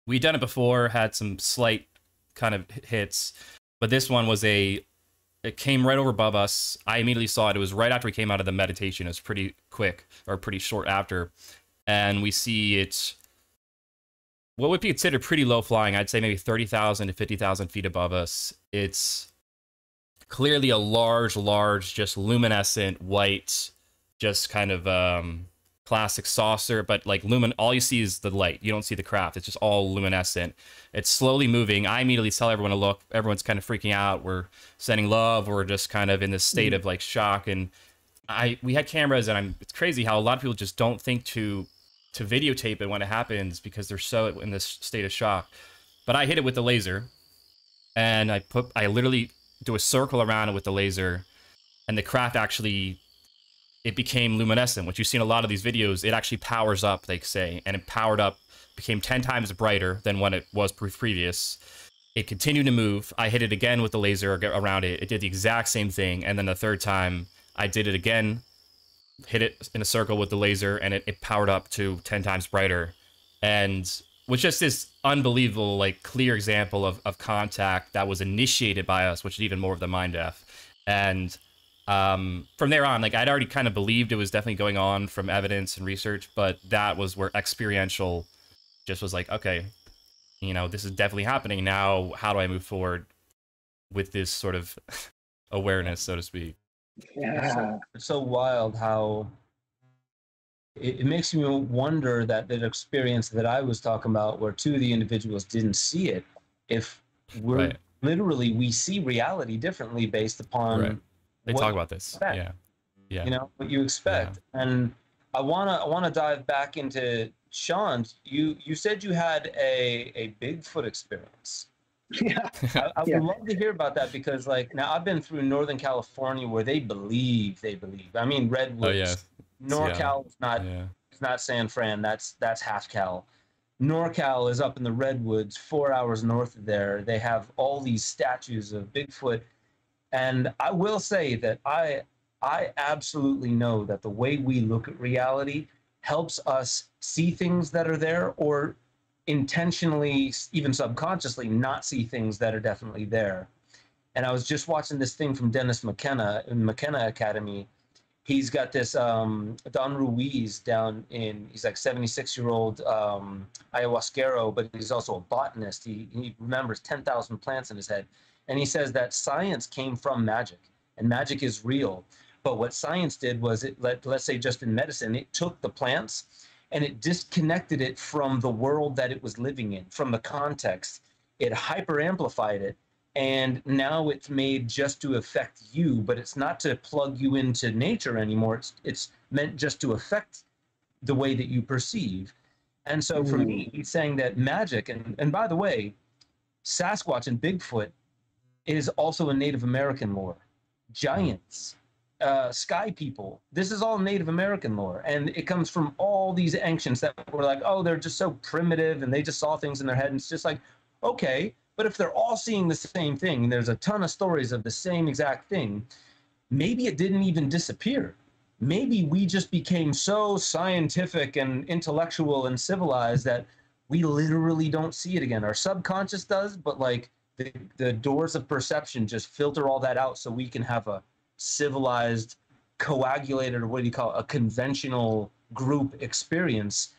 C: we'd done it before, had some slight kind of hits. But this one was it came right over above us. I immediately saw it. It was right after we came out of the meditation. It was pretty quick, or pretty short after. And we see it, what would be considered pretty low flying. I'd say maybe 30,000 to 50,000 feet above us. It's clearly a large, just luminescent white, just kind of plastic saucer, but like all you see is the light. You don't see the craft. It's just all luminescent. It's slowly moving. I immediately tell everyone to look. Everyone's kind of freaking out. We're sending love. We're just kind of in this state of like shock. And we had cameras, and it's crazy how a lot of people just don't think to videotape it when it happens because they're so in this state of shock. But I hit it with the laser, and I literally do a circle around it with the laser, and the craft actually, it became luminescent, which you see in a lot of these videos. It actually powers up, they say, and it powered up, became 10 times brighter than when it was previous. It continued to move. I hit it again with the laser around it. It did the exact same thing. And then the third time I did it again, hit it in a circle with the laser, and it powered up to 10 times brighter. And was just this unbelievable, like, clear example of contact that was initiated by us, which is even more of the mind F. And from there on, like, I'd already kind of believed it was definitely going on from evidence and research, but that was where experiential just was like, okay, this is definitely happening. Now, how do I move forward with this sort of awareness, so to speak?
B: Yeah.
A: It's so wild how it makes me wonder that experience that I was talking about, where two of the individuals didn't see it, if we're literally, we see reality differently based upon
C: they talk about this. Yeah.
A: What you expect. Yeah. And I wanna dive back into Sean. You said you had a Bigfoot experience.
B: Yeah.
A: I would love to hear about that, because like, now I've been through Northern California where they believe. I mean, redwoods.
C: Oh, yeah.
A: NorCal is not, it's not San Fran. That's half Cal. NorCal is up in the redwoods, 4 hours north of there. They have all these statues of Bigfoot. And I will say that I absolutely know that the way we look at reality helps us see things that are there, or intentionally, even subconsciously, not see things that are definitely there. And I was just watching this thing from Dennis McKenna in McKenna Academy. He's got this Don Ruiz he's like 76-year-old ayahuasquero, but he's also a botanist. He remembers 10,000 plants in his head. And he says that science came from magic, and magic is real. But what science did was, let's say just in medicine, it took the plants and it disconnected it from the world that it was living in, from the context. It hyper amplified it, and now it's made just to affect you, but it's not to plug you into nature anymore. It's meant just to affect the way that you perceive. And so for me, he's saying that magic, and by the way, Sasquatch and Bigfoot is also a Native American lore. giants, sky people. This is all Native American lore, and it comes from all these ancients that were like, oh, they're just so primitive and they just saw things in their head. And it's just like, okay, but if they're all seeing the same thing, and there's a ton of stories of the same exact thing, maybe it didn't even disappear. Maybe we just became so scientific and intellectual and civilized that we literally don't see it again. Our subconscious does, but like the doors of perception just filter all that out so we can have a civilized, coagulated, or what do you call it, a conventional group experience.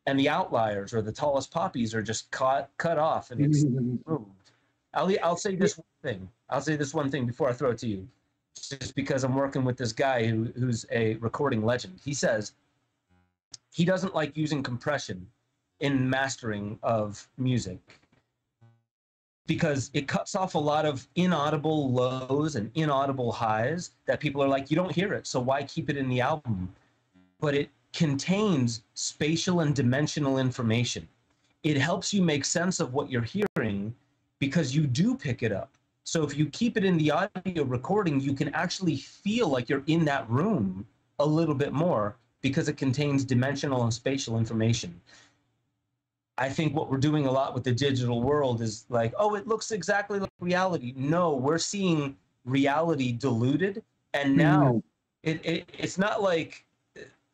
A: And the outliers or the tallest poppies are just cut off and it's removed. I'll say this one thing. I'll say this one thing before I throw it to you. Just because I'm working with this guy who's a recording legend. He says he doesn't like using compression in mastering of music because it cuts off a lot of inaudible lows and inaudible highs that people are like, you don't hear it, so why keep it in the album? But it contains spatial and dimensional information. It helps you make sense of what you're hearing because you do pick it up. So if you keep it in the audio recording, you can actually feel like you're in that room a little bit more because it contains dimensional and spatial information. I think what we're doing a lot with the digital world is like, oh, it looks exactly like reality. No, we're seeing reality diluted. And now it's not like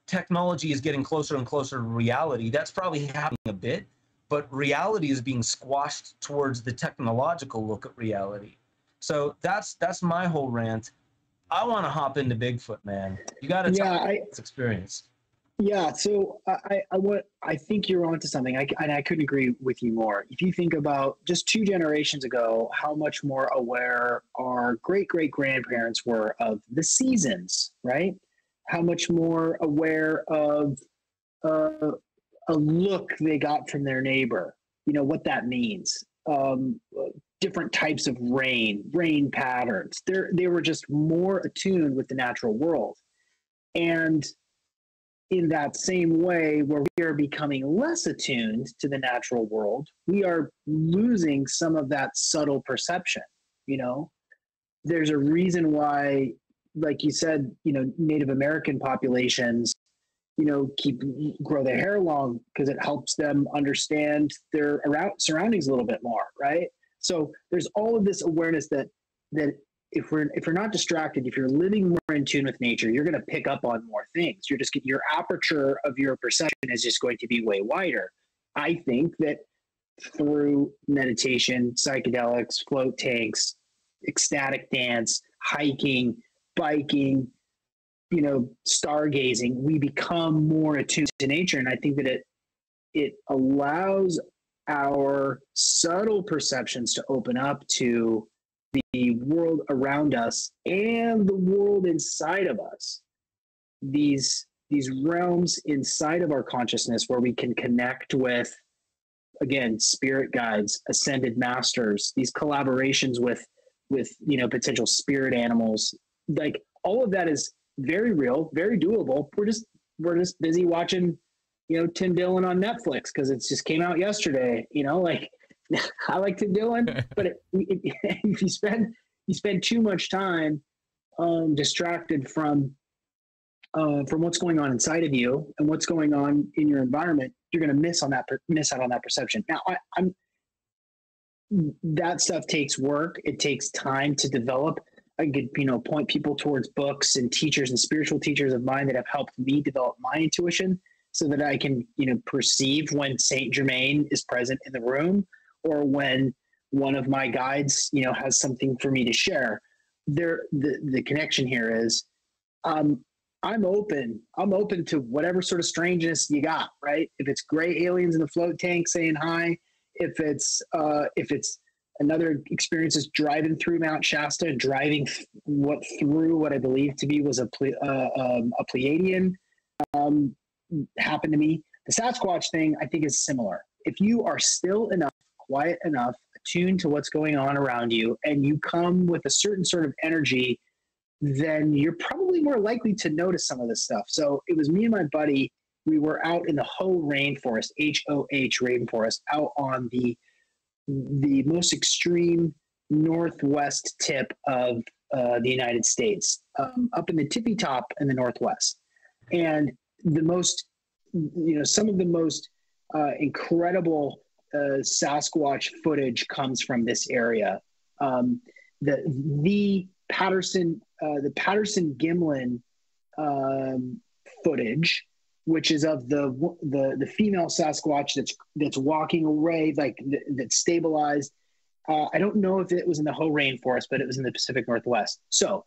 A: technology is getting closer and closer to reality. That's probably happening a bit, but reality is being squashed towards the technological look at reality. So that's my whole rant. I want to hop into Bigfoot, man. You got to tell me this experience.
B: Yeah, so I think you're onto something. I couldn't agree with you more. If you think about just 2 generations ago, how much more aware our great-great-grandparents were of the seasons, right? How much more aware of a look they got from their neighbor, what that means. Different types of rain patterns. They were just more attuned with the natural world. And in that same way, where we are becoming less attuned to the natural world, we are losing some of that subtle perception. There's a reason why, like you said, Native American populations, grow their hair long because it helps them understand their surroundings a little bit more, right? So there's all of this awareness that if we're not distracted, if you're living more in tune with nature, you're going to pick up on more things. Your aperture of your perception is just going to be way wider. I think that through meditation, psychedelics, float tanks, ecstatic dance, hiking, biking, stargazing, we become more attuned to nature. And I think that it allows our subtle perceptions to open up to the world around us and the world inside of us. These realms inside of our consciousness where we can connect with, again, spirit guides, ascended masters, these collaborations with potential spirit animals. Like, all of that is very real, very doable. We're just busy watching, Tim Dillon on Netflix because it just came out yesterday. I like Tim Dillon, but if you spend too much time distracted from what's going on inside of you and what's going on in your environment, you're going to miss out on that perception. Now, that stuff takes work. It takes time to develop. I could, point people towards books and teachers and spiritual teachers of mine that have helped me develop my intuition so that I can, perceive when Saint Germain is present in the room or when one of my guides, has something for me to share. The connection here is, I'm open to whatever sort of strangeness you got, right? If it's gray aliens in the float tank saying hi, if it's another experience is driving through Mount Shasta, driving through what I believe to be was a Pleiadian, happened to me. The Sasquatch thing, I think, is similar. If you are still enough, quiet enough, attuned to what's going on around you, and you come with a certain sort of energy, then you're probably more likely to notice some of this stuff. So it was me and my buddy. We were out in the Hoh rainforest, H-O-H rainforest, out on the most extreme northwest tip of the United States, up in the tippy top in the Northwest. And the most, some of the most incredible Sasquatch footage comes from this area. The Patterson Gimlin footage, which is of the female Sasquatch that's walking away, like that's stabilized. I don't know if it was in the Hoh rainforest, but it was in the Pacific Northwest. So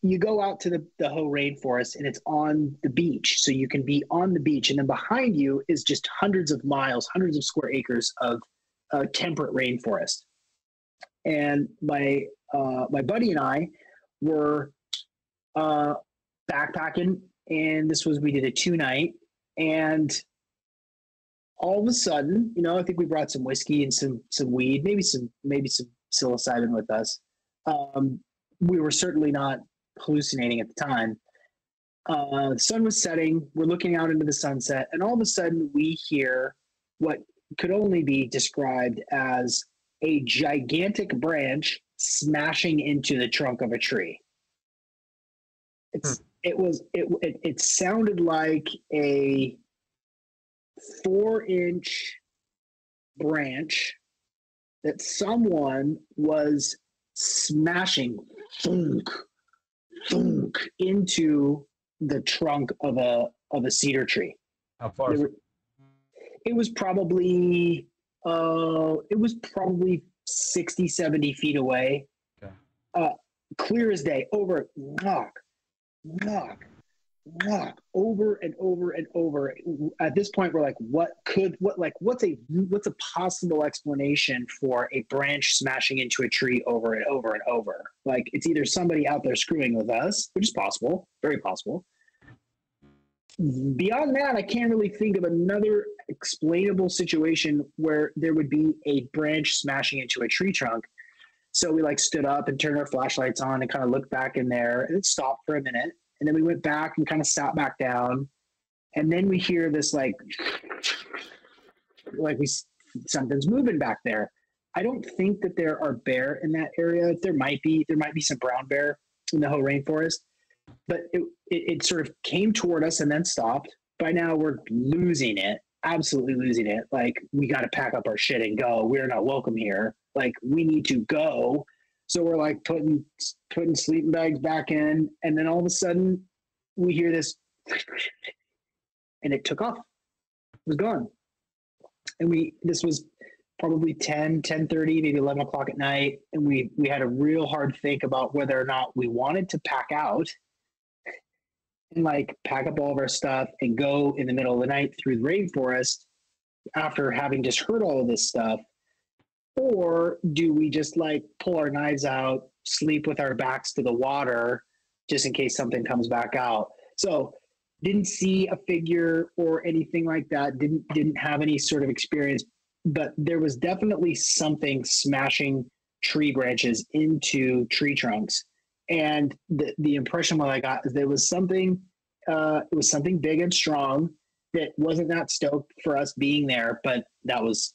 B: you go out to the Hoh rainforest and it's on the beach. So you can be on the beach, and then behind you is just hundreds of miles, hundreds of square acres of temperate rainforest. And my buddy and I were backpacking, and we did a 2-night, and all of a sudden, I think we brought some whiskey and some weed, maybe some psilocybin with us. We were certainly not hallucinating at the time. The sun was setting. We're looking out into the sunset, and all of a sudden we hear what could only be described as a gigantic branch smashing into the trunk of a tree. It sounded like a 4-inch branch that someone was smashing into the trunk of a cedar tree.
A: How far?
B: It was probably 60, 70 feet away. Okay. Clear as day, over knock, over and over and over. At this point, we're like, what's a possible explanation for a branch smashing into a tree over and over and over? Like, it's either somebody out there screwing with us, which is possible, very possible. Beyond that, I can't really think of another explainable situation where there would be a branch smashing into a tree trunk. So we stood up and turned our flashlights on and kind of looked back in there, and it stopped for a minute. And then we went back and kind of sat back down. And then we hear this something's moving back there. I don't think that there are bear in that area. There might be some brown bear in the Hoh rainforest, but it sort of came toward us and then stopped. By now we're losing it, absolutely losing it. Like, we got to pack up our shit and go. We're not welcome here. Like, we need to go. So we're putting sleeping bags back in, and then all of a sudden we hear this, and it took off. It was gone. And this was probably 10:30, maybe 11 o'clock at night, and we had a real hard think about whether or not we wanted to pack out and pack up all of our stuff and go in the middle of the night through the rainforest after having just heard all of this stuff. Or do we just pull our knives out, sleep with our backs to the water, just in case something comes back out? So didn't see a figure or anything like that. Didn't have any sort of experience, but there was definitely something smashing tree branches into tree trunks. And the impression what I got is there was something, it was something big and strong that wasn't that stoked for us being there, but that was...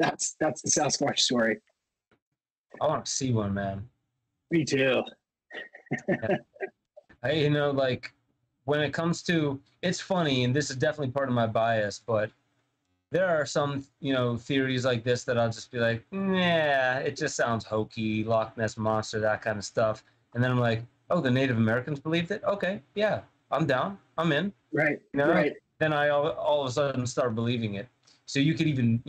B: That's the Sasquatch story.
A: I want to see one, man.
B: Me too.
A: When it comes to, it's funny, and this is definitely part of my bias, but there are some, theories like this that I'll just be like, nah, it just sounds hokey, Loch Ness Monster, that kind of stuff. And then I'm like, oh, the Native Americans believed it? Okay, yeah, I'm down. I'm in.
B: Right,
A: right. Then I all of a sudden start believing it. So you could even,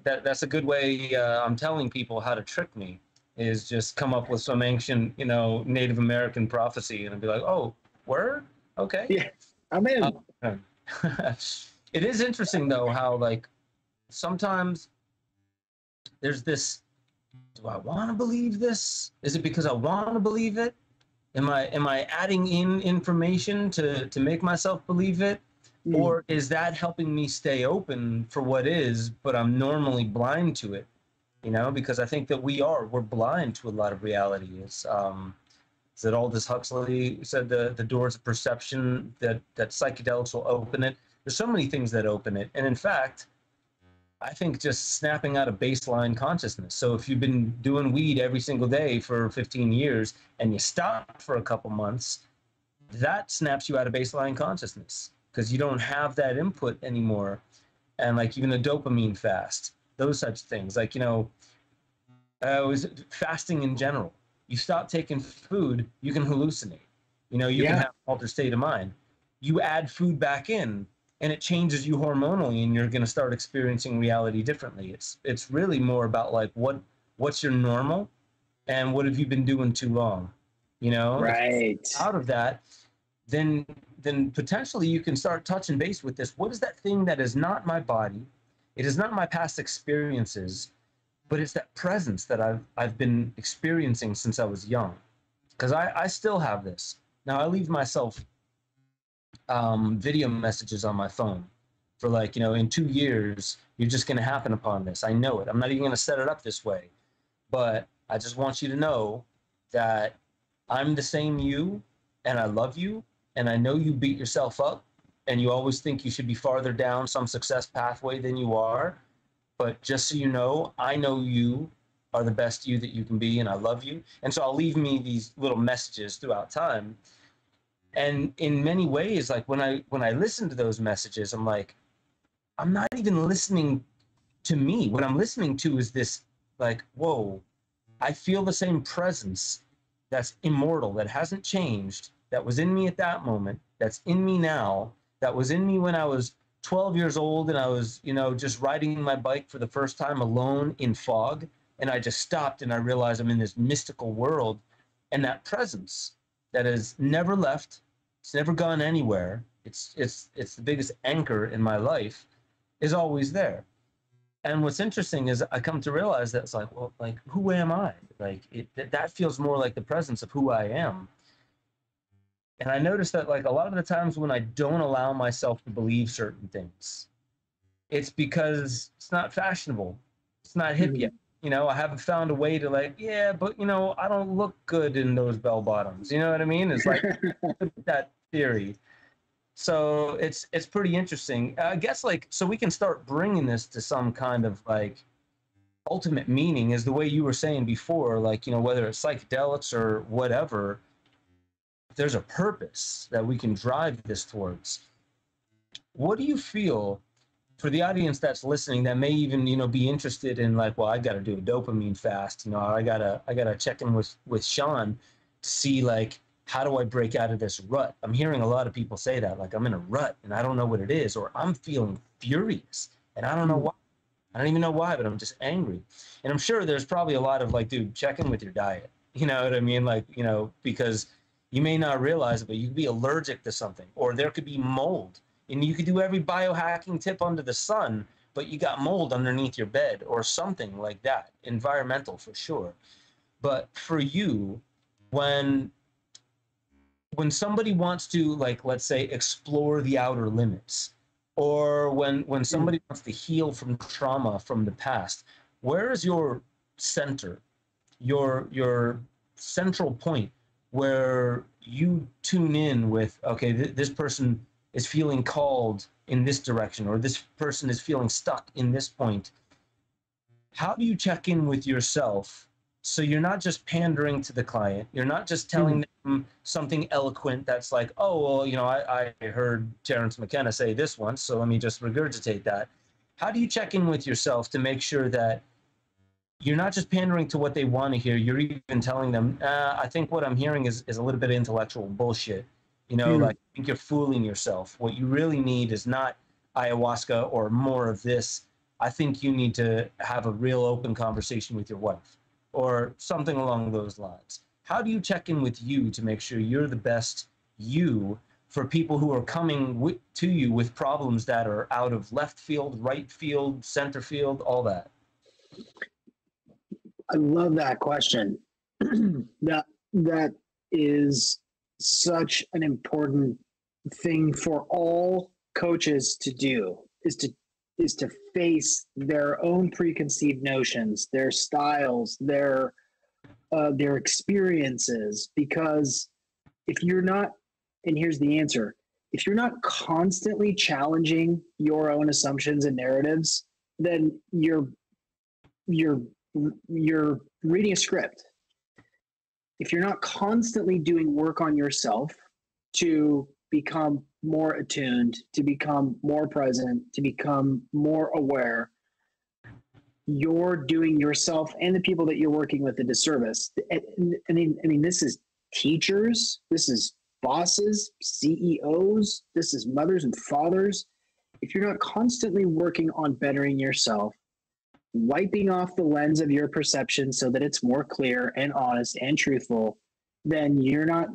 A: that's a good way I'm telling people how to trick me, is just come up with some ancient, Native American prophecy and I'd be like, oh, word? Okay.
B: Yeah, I'm in.
A: It is interesting, though, how, sometimes there's this, do I want to believe this? Is it because I want to believe it? Am I adding in information to make myself believe it? Or is that helping me stay open for what is, but I'm normally blind to it? Because I think that we're blind to a lot of reality. Is that Aldous Huxley said the doors of perception, that psychedelics will open it. There's so many things that open it. And in fact, I think just snapping out of baseline consciousness. So if you've been doing weed every single day for 15 years and you stop for a couple months, that snaps you out of baseline consciousness because you don't have that input anymore. And like even a dopamine fast, those types of things. Like, was fasting in general. You stop taking food, you can hallucinate. You can have an altered state of mind. You add food back in, and it changes you hormonally, and you're going to start experiencing reality differently. It's really more about like what's your normal, and what have you been doing too long,
B: Right.
A: Out of that, then potentially you can start touching base with this. What is that thing that is not my body? It is not my past experiences, but it's that presence that I've been experiencing since I was young. Because I still have this. Now I leave myself video messages on my phone for like, in 2 years, you're just going to happen upon this. I know it. I'm not even going to set it up this way. But I just want you to know that I'm the same you, and I love you, and I know you beat yourself up, and you always think you should be farther down some success pathway than you are. But just so you know, I know you are the best you that you can be, and I love you. And so I'll leave me these little messages throughout time. And in many ways, like when I listen to those messages, I'm like, I'm not even listening to me. What I'm listening to is this, like, whoa, I feel the same presence that's immortal, that hasn't changed, that was in me at that moment, that's in me now, that was in me when I was 12 years old and I was, just riding my bike for the first time alone in fog. And I just stopped and I realized I'm in this mystical world. And that presence that has never left, it's never gone anywhere, it's the biggest anchor in my life, is always there. And what's interesting is I come to realize that it's like, well, like, who am I? Like, that feels more like the presence of who I am. And I noticed that, like, a lot of the times when I don't allow myself to believe certain things, it's because it's not fashionable. It's not hip yet. I haven't found a way to like, yeah, but, I don't look good in those bell bottoms. You know what I mean? It's like that theory. So it's pretty interesting. I guess, like, so we can start bringing this to some kind of like ultimate meaning, is the way you were saying before, like, whether it's psychedelics or whatever, there's a purpose that we can drive this towards. What do you feel for the audience that's listening that may even, be interested in like, well, I got to do a dopamine fast. I gotta check in with Sean to see like, how do I break out of this rut? I'm hearing a lot of people say that, like, I'm in a rut and I don't know what it is, or I'm feeling furious and I don't know why. I don't even know why, but I'm just angry. And I'm sure there's probably a lot of like, dude, check in with your diet. You know what I mean? Like, because you may not realize it, but you could be allergic to something, or there could be mold. And you could do every biohacking tip under the sun, but you got mold underneath your bed or something like that. Environmental for sure. But for you, when somebody wants to, like, let's say, explore the outer limits, or when somebody wants to heal from trauma from the past, where is your center, your central point where you tune in with, okay, this person is feeling called in this direction, or this person is feeling stuck in this point? How do you check in with yourself so you're not just pandering to the client, you're not just telling them something eloquent that's like, oh, well, I heard Terence McKenna say this once, so let me just regurgitate that. How do you check in with yourself to make sure that you're not just pandering to what they want to hear, you're even telling them, I think what I'm hearing is a little bit of intellectual bullshit. Like, I think you're fooling yourself. What you really need is not ayahuasca or more of this. I think you need to have a real open conversation with your wife, or something along those lines. How do you check in with you to make sure you're the best you for people who are coming to you with problems that are out of left field, right field, center field, all that?
B: I love that question. That is such an important thing for all coaches to do, is to face their own preconceived notions, their styles, their experiences. Because if you're not, and here's the answer, if you're not constantly challenging your own assumptions and narratives, then you're reading a script. If you're not constantly doing work on yourself to become more attuned, to become more present, to become more aware, you're doing yourself and the people that you're working with a disservice. I mean, this is teachers, this is bosses, CEOs, this is mothers and fathers. If you're not constantly working on bettering yourself, wiping off the lens of your perception so that it's more clear and honest and truthful, then you're not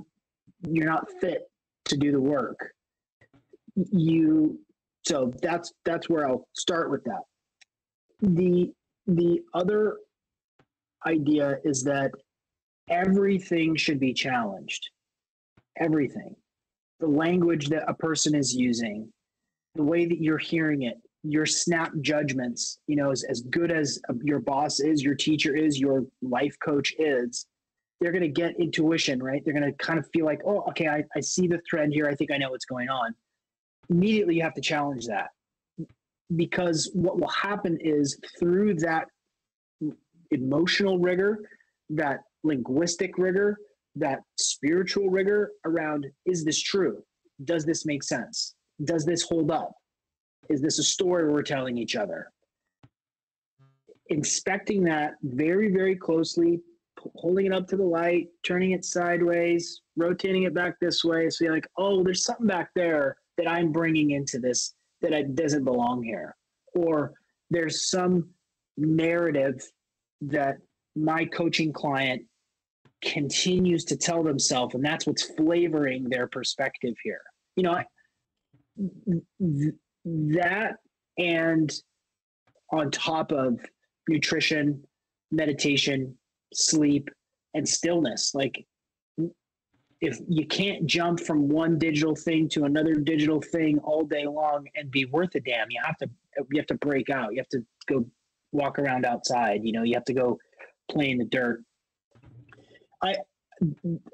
B: fit to do the work. So that's where I'll start with that. The other idea is that everything should be challenged. Everything. The language that a person is using, the way that you're hearing it, your snap judgments, as good as your boss is, your teacher is, your life coach is, they're going to get intuition, right? They're going to kind of feel like, oh, okay, I see the trend here. I think I know what's going on. Immediately you have to challenge that, because what will happen is through that emotional rigor, that linguistic rigor, that spiritual rigor around, is this true? Does this make sense? Does this hold up? Is this a story we're telling each other? Inspecting that very, very closely, holding it up to the light, turning it sideways, rotating it back this way. So you're like, oh, there's something back there that I'm bringing into this that doesn't belong here. Or there's some narrative that my coaching client continues to tell themselves, and that's what's flavoring their perspective here. That, and on top of nutrition, meditation, sleep, and stillness, like, if you can't jump from one digital thing to another digital thing all day long and be worth a damn, you have to break out. You have to go walk around outside. You have to go play in the dirt.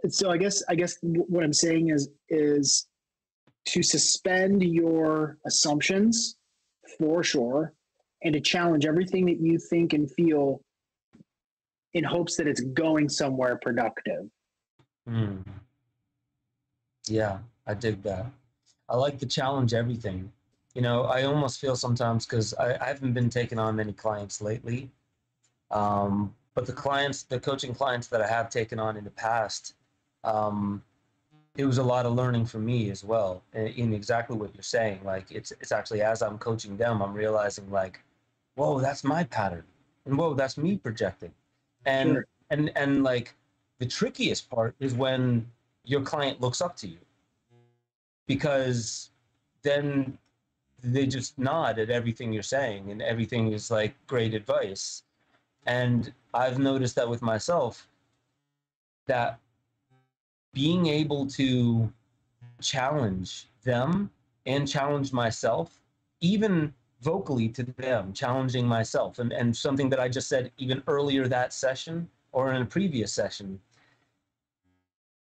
B: So I guess what I'm saying is to suspend your assumptions, for sure, and to challenge everything that you think and feel in hopes that it's going somewhere productive.
A: Yeah, I dig that. I like to challenge everything. I almost feel sometimes, because I haven't been taking on many clients lately, but the coaching clients that I have taken on in the past, it was a lot of learning for me as well, in exactly what you're saying. Like, it's actually, as I'm coaching them, I'm realizing, like, whoa, that's my pattern, and whoa, that's me projecting. And
B: Sure.
A: and like, the trickiest part is when your client looks up to you, because then they just nod at everything you're saying, and everything is like great advice. And I've noticed that with myself, that being able to challenge them and challenge myself, even vocally to them, challenging myself, and something that I just said even earlier that session or in a previous session,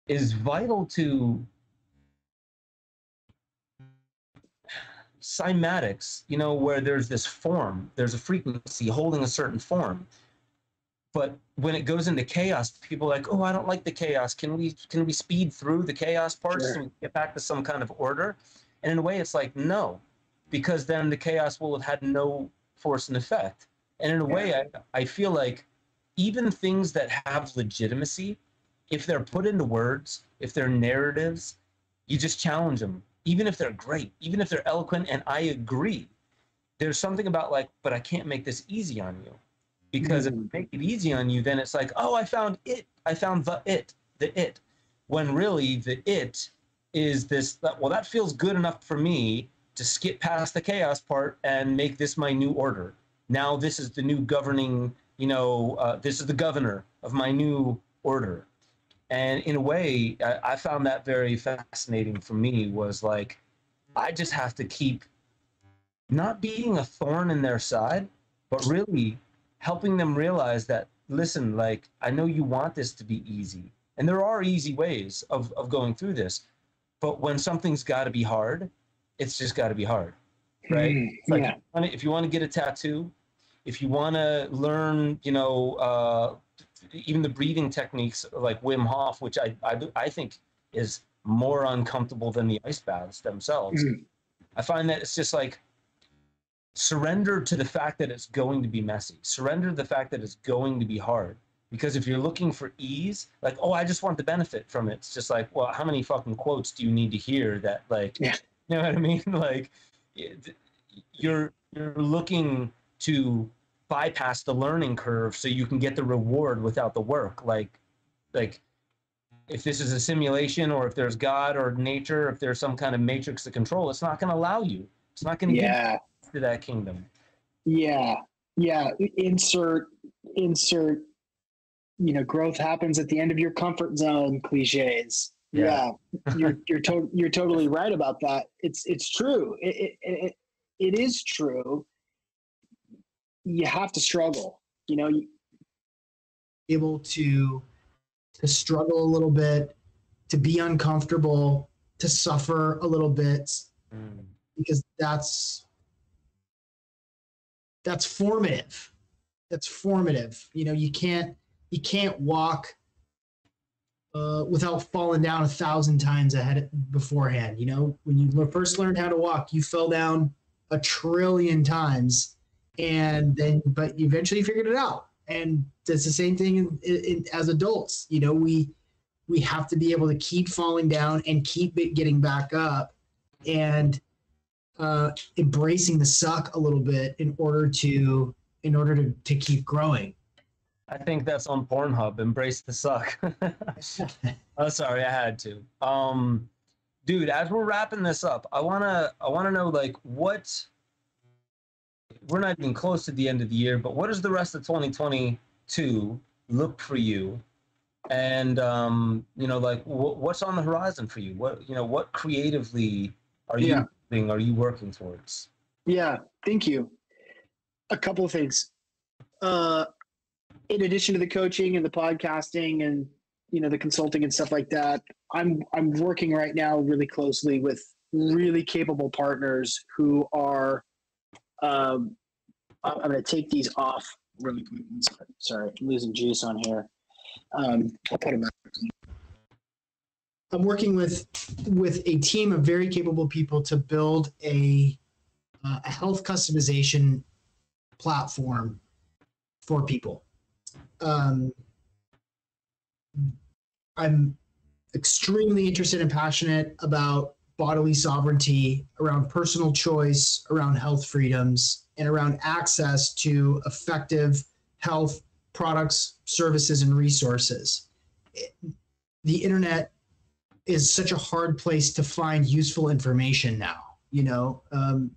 A: is vital to cymatics, where there's this form, there's a frequency holding a certain form. But when it goes into chaos, people are like, oh, I don't like the chaos. Can we speed through the chaos parts
B: Sure.
A: so we can get back to some kind of order? And in a way, it's like, no, because then the chaos will have had no force and effect. And in a way, I feel like even things that have legitimacy, if they're put into words, if they're narratives, you just challenge them. Even if they're great, even if they're eloquent, and I agree, there's something about, like, but I can't make this easy on you. Because if I make it easy on you, then it's like, oh, I found it. I found the it. When really the it is this, well, that feels good enough for me to skip past the chaos part and make this my new order. Now this is the new governing, this is the governor of my new order. And in a way, I found that very fascinating for me, was like, I just have to keep not being a thorn in their side, but really helping them realize that, listen, like, I know you want this to be easy. And there are easy ways of going through this. But when something's got to be hard, it's just got to be hard. right? It's like
B: Yeah.
A: if you want to get a tattoo, if you want to learn, you know, even the breathing techniques like Wim Hof, which I think is more uncomfortable than the ice baths themselves. I find that it's just like, surrender to the fact that it's going to be messy. Surrender to the fact that it's going to be hard. Because if you're looking for ease, like, oh, I just want the benefit from it. It's just like, well, how many fucking quotes do you need to hear that, like,
B: Yeah.
A: you know what I mean? Like, you're looking to bypass the learning curve so you can get the reward without the work. Like if this is a simulation, or if there's God or nature, if there's some kind of matrix to control, it's not going to allow you. It's not going to get to that kingdom.
B: Yeah. Insert. You know, growth happens at the end of your comfort zone. Cliches. Yeah. You're totally right about that. It's true. It is true. You have to struggle. You know, able to struggle a little bit, to be uncomfortable, to suffer a little bit, because that's formative. That's formative. You know, you can't walk without falling down 1,000 times beforehand. You know, when you first learned how to walk, you fell down 1 trillion times, but you eventually figured it out. And it's the same thing as adults. You know, we have to be able to keep falling down and keep getting back up, and embracing the suck a little bit in order to keep growing.
A: I think that's on Pornhub. Embrace the suck. Oh, sorry, I had to. Dude, as we're wrapping this up, I wanna know, like, what. We're not even close to the end of the year, but what does the rest of 2022 look for you? And you know, like, what's on the horizon for you? What creatively are you doing? Are you working towards?
B: Yeah, thank you. A couple of things. In addition to the coaching and the podcasting and, you know, the consulting and stuff like that, I'm working right now really closely with really capable partners who are. I'm going to take these off really quick. Sorry, I'm losing juice on here. I'll put them back. I'm working with a team of very capable people to build a health customization platform for people. I'm extremely interested and passionate about bodily sovereignty, around personal choice, around health freedoms, and around access to effective health products, services, and resources. The internet is such a hard place to find useful information now. The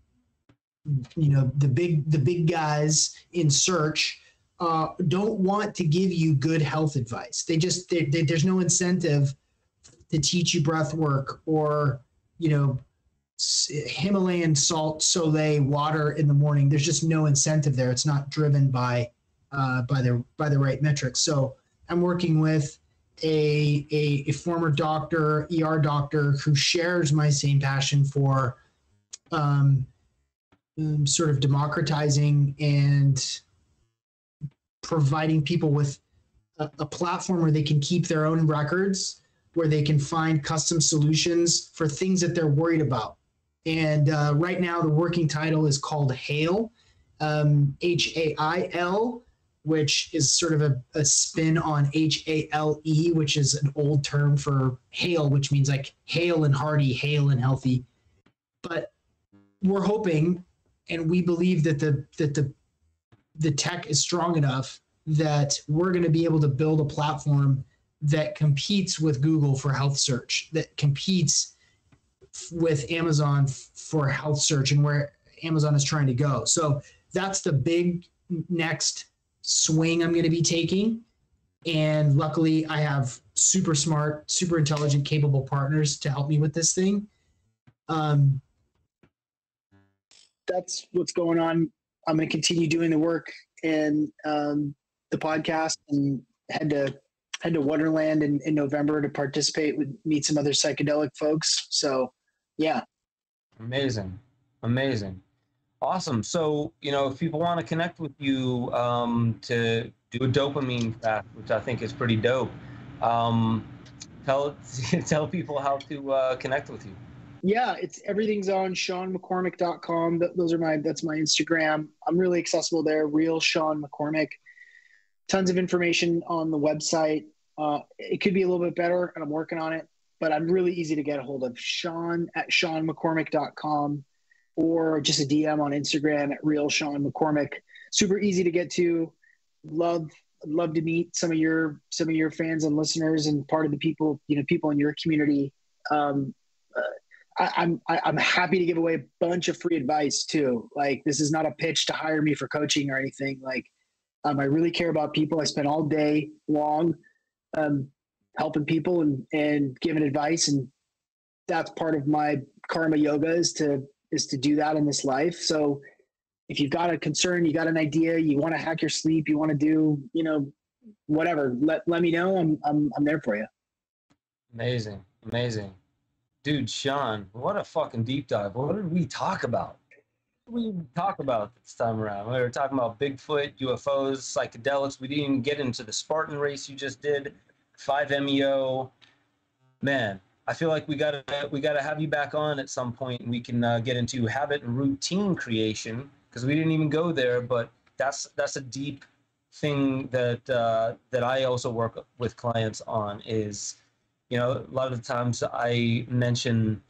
B: big guys in search don't want to give you good health advice. There's no incentive to teach you breath work or, Himalayan salt soleil water in the morning. There's just no incentive there. It's not driven by the right metrics. So I'm working with a former doctor, ER doctor, who shares my same passion for sort of democratizing and providing people with a platform where they can keep their own records, where they can find custom solutions for things that they're worried about. And right now, the working title is called HAIL, HAIL, which is sort of a spin on HALE, which is an old term for hail, which means like hale and hearty, hale and healthy. But we're hoping, and we believe that the tech is strong enough that we're going to be able to build a platform that competes with Google for health search, that competes with Amazon for health search, and where Amazon is trying to go. So that's the big next swing I'm going to be taking. And luckily I have super smart, super intelligent, capable partners to help me with this thing. That's what's going on. I'm going to continue doing the work and the podcast, and head to Wonderland in November to meet some other psychedelic folks. So yeah.
A: Amazing. Awesome. So, if people want to connect with you to do a dopamine fast, which I think is pretty dope, tell tell people how to connect with you.
B: Yeah, everything's on SeanMcCormick.com. That's my Instagram. I'm really accessible there. Real Sean McCormick. Tons of information on the website. It could be a little bit better, and I'm working on it, but I'm really easy to get a hold of. Sean at SeanMcCormick.com, or just a DM on Instagram at Real Sean McCormick. Super easy to get to. Love to meet some of your fans and listeners and part of the people in your community. I'm happy to give away a bunch of free advice too. Like, this is not a pitch to hire me for coaching or anything. Like, I really care about people. I spend all day long helping people and giving advice, and that's part of my karma yoga is to do that in this life. So if you've got a concern, you got an idea, you want to hack your sleep, you want to do whatever, let me know. I'm there for you.
A: Amazing. Dude, Sean, what a fucking deep dive. What did we talk about? What did we talk about this time around? We were talking about Bigfoot, UFOs, psychedelics. We didn't even get into the Spartan race you just did, 5-MeO. Man, I feel like we gotta have you back on at some point, and we can get into habit and routine creation, because we didn't even go there, but that's a deep thing that I also work with clients on is, a lot of the times I mention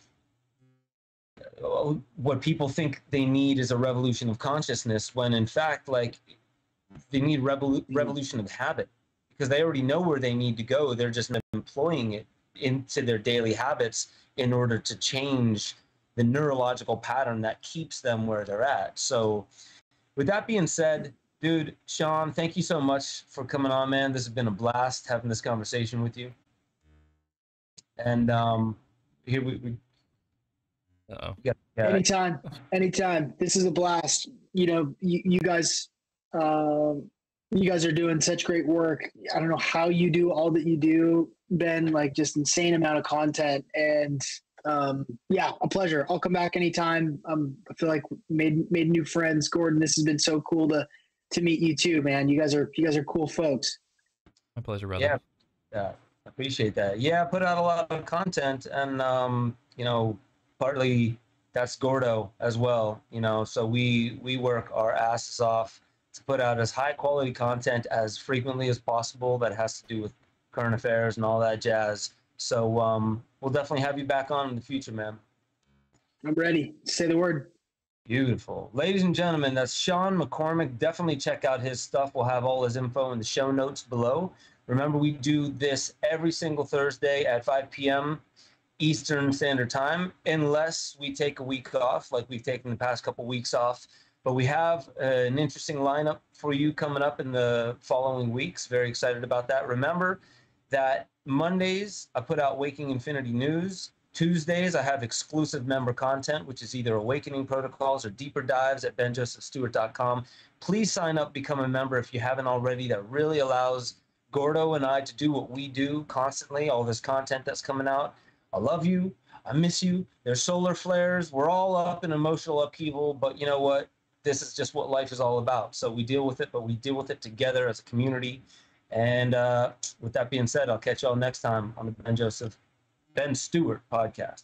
A: what people think they need is a revolution of consciousness, when in fact, like, they need revolution of habit, because they already know where they need to go. They're just employing it into their daily habits in order to change the neurological pattern that keeps them where they're at. So with that being said, dude, Sean, thank you so much for coming on, man. This has been a blast having this conversation with you. And here we
C: Uh-oh.
B: Anytime. This is a blast. You guys are doing such great work. I don't know how you do all that you do, Ben, like, just insane amount of content. And a pleasure. I'll come back anytime. I feel like made new friends. Gordon, this has been so cool to meet you too, man. You guys are cool folks.
C: My pleasure, brother.
A: Yeah. I appreciate that. Yeah, I put out a lot of content, and partly that's Gordo as well. So we work our asses off to put out as high quality content as frequently as possible that has to do with current affairs and all that jazz. So we'll definitely have you back on in the future, man.
B: I'm ready. Say the word.
A: Beautiful. Ladies and gentlemen, that's Sean McCormick. Definitely check out his stuff. We'll have all his info in the show notes below. Remember, we do this every single Thursday at 5 p.m. Eastern Standard Time, unless we take a week off, like we've taken the past couple weeks off. But we have an interesting lineup for you coming up in the following weeks. Very excited about that. Remember that Mondays, I put out Waking Infinity News. Tuesdays, I have exclusive member content, which is either Awakening Protocols or Deeper Dives at benjosephstewart.com. Please sign up, become a member if you haven't already. That really allows Gordo and I to do what we do constantly, all this content that's coming out. I love you. I miss you. There's solar flares. We're all up in emotional upheaval, but you know what? This is just what life is all about. So we deal with it, but we deal with it together as a community. And with that being said, I'll catch y'all next time on the Ben Stewart Podcast.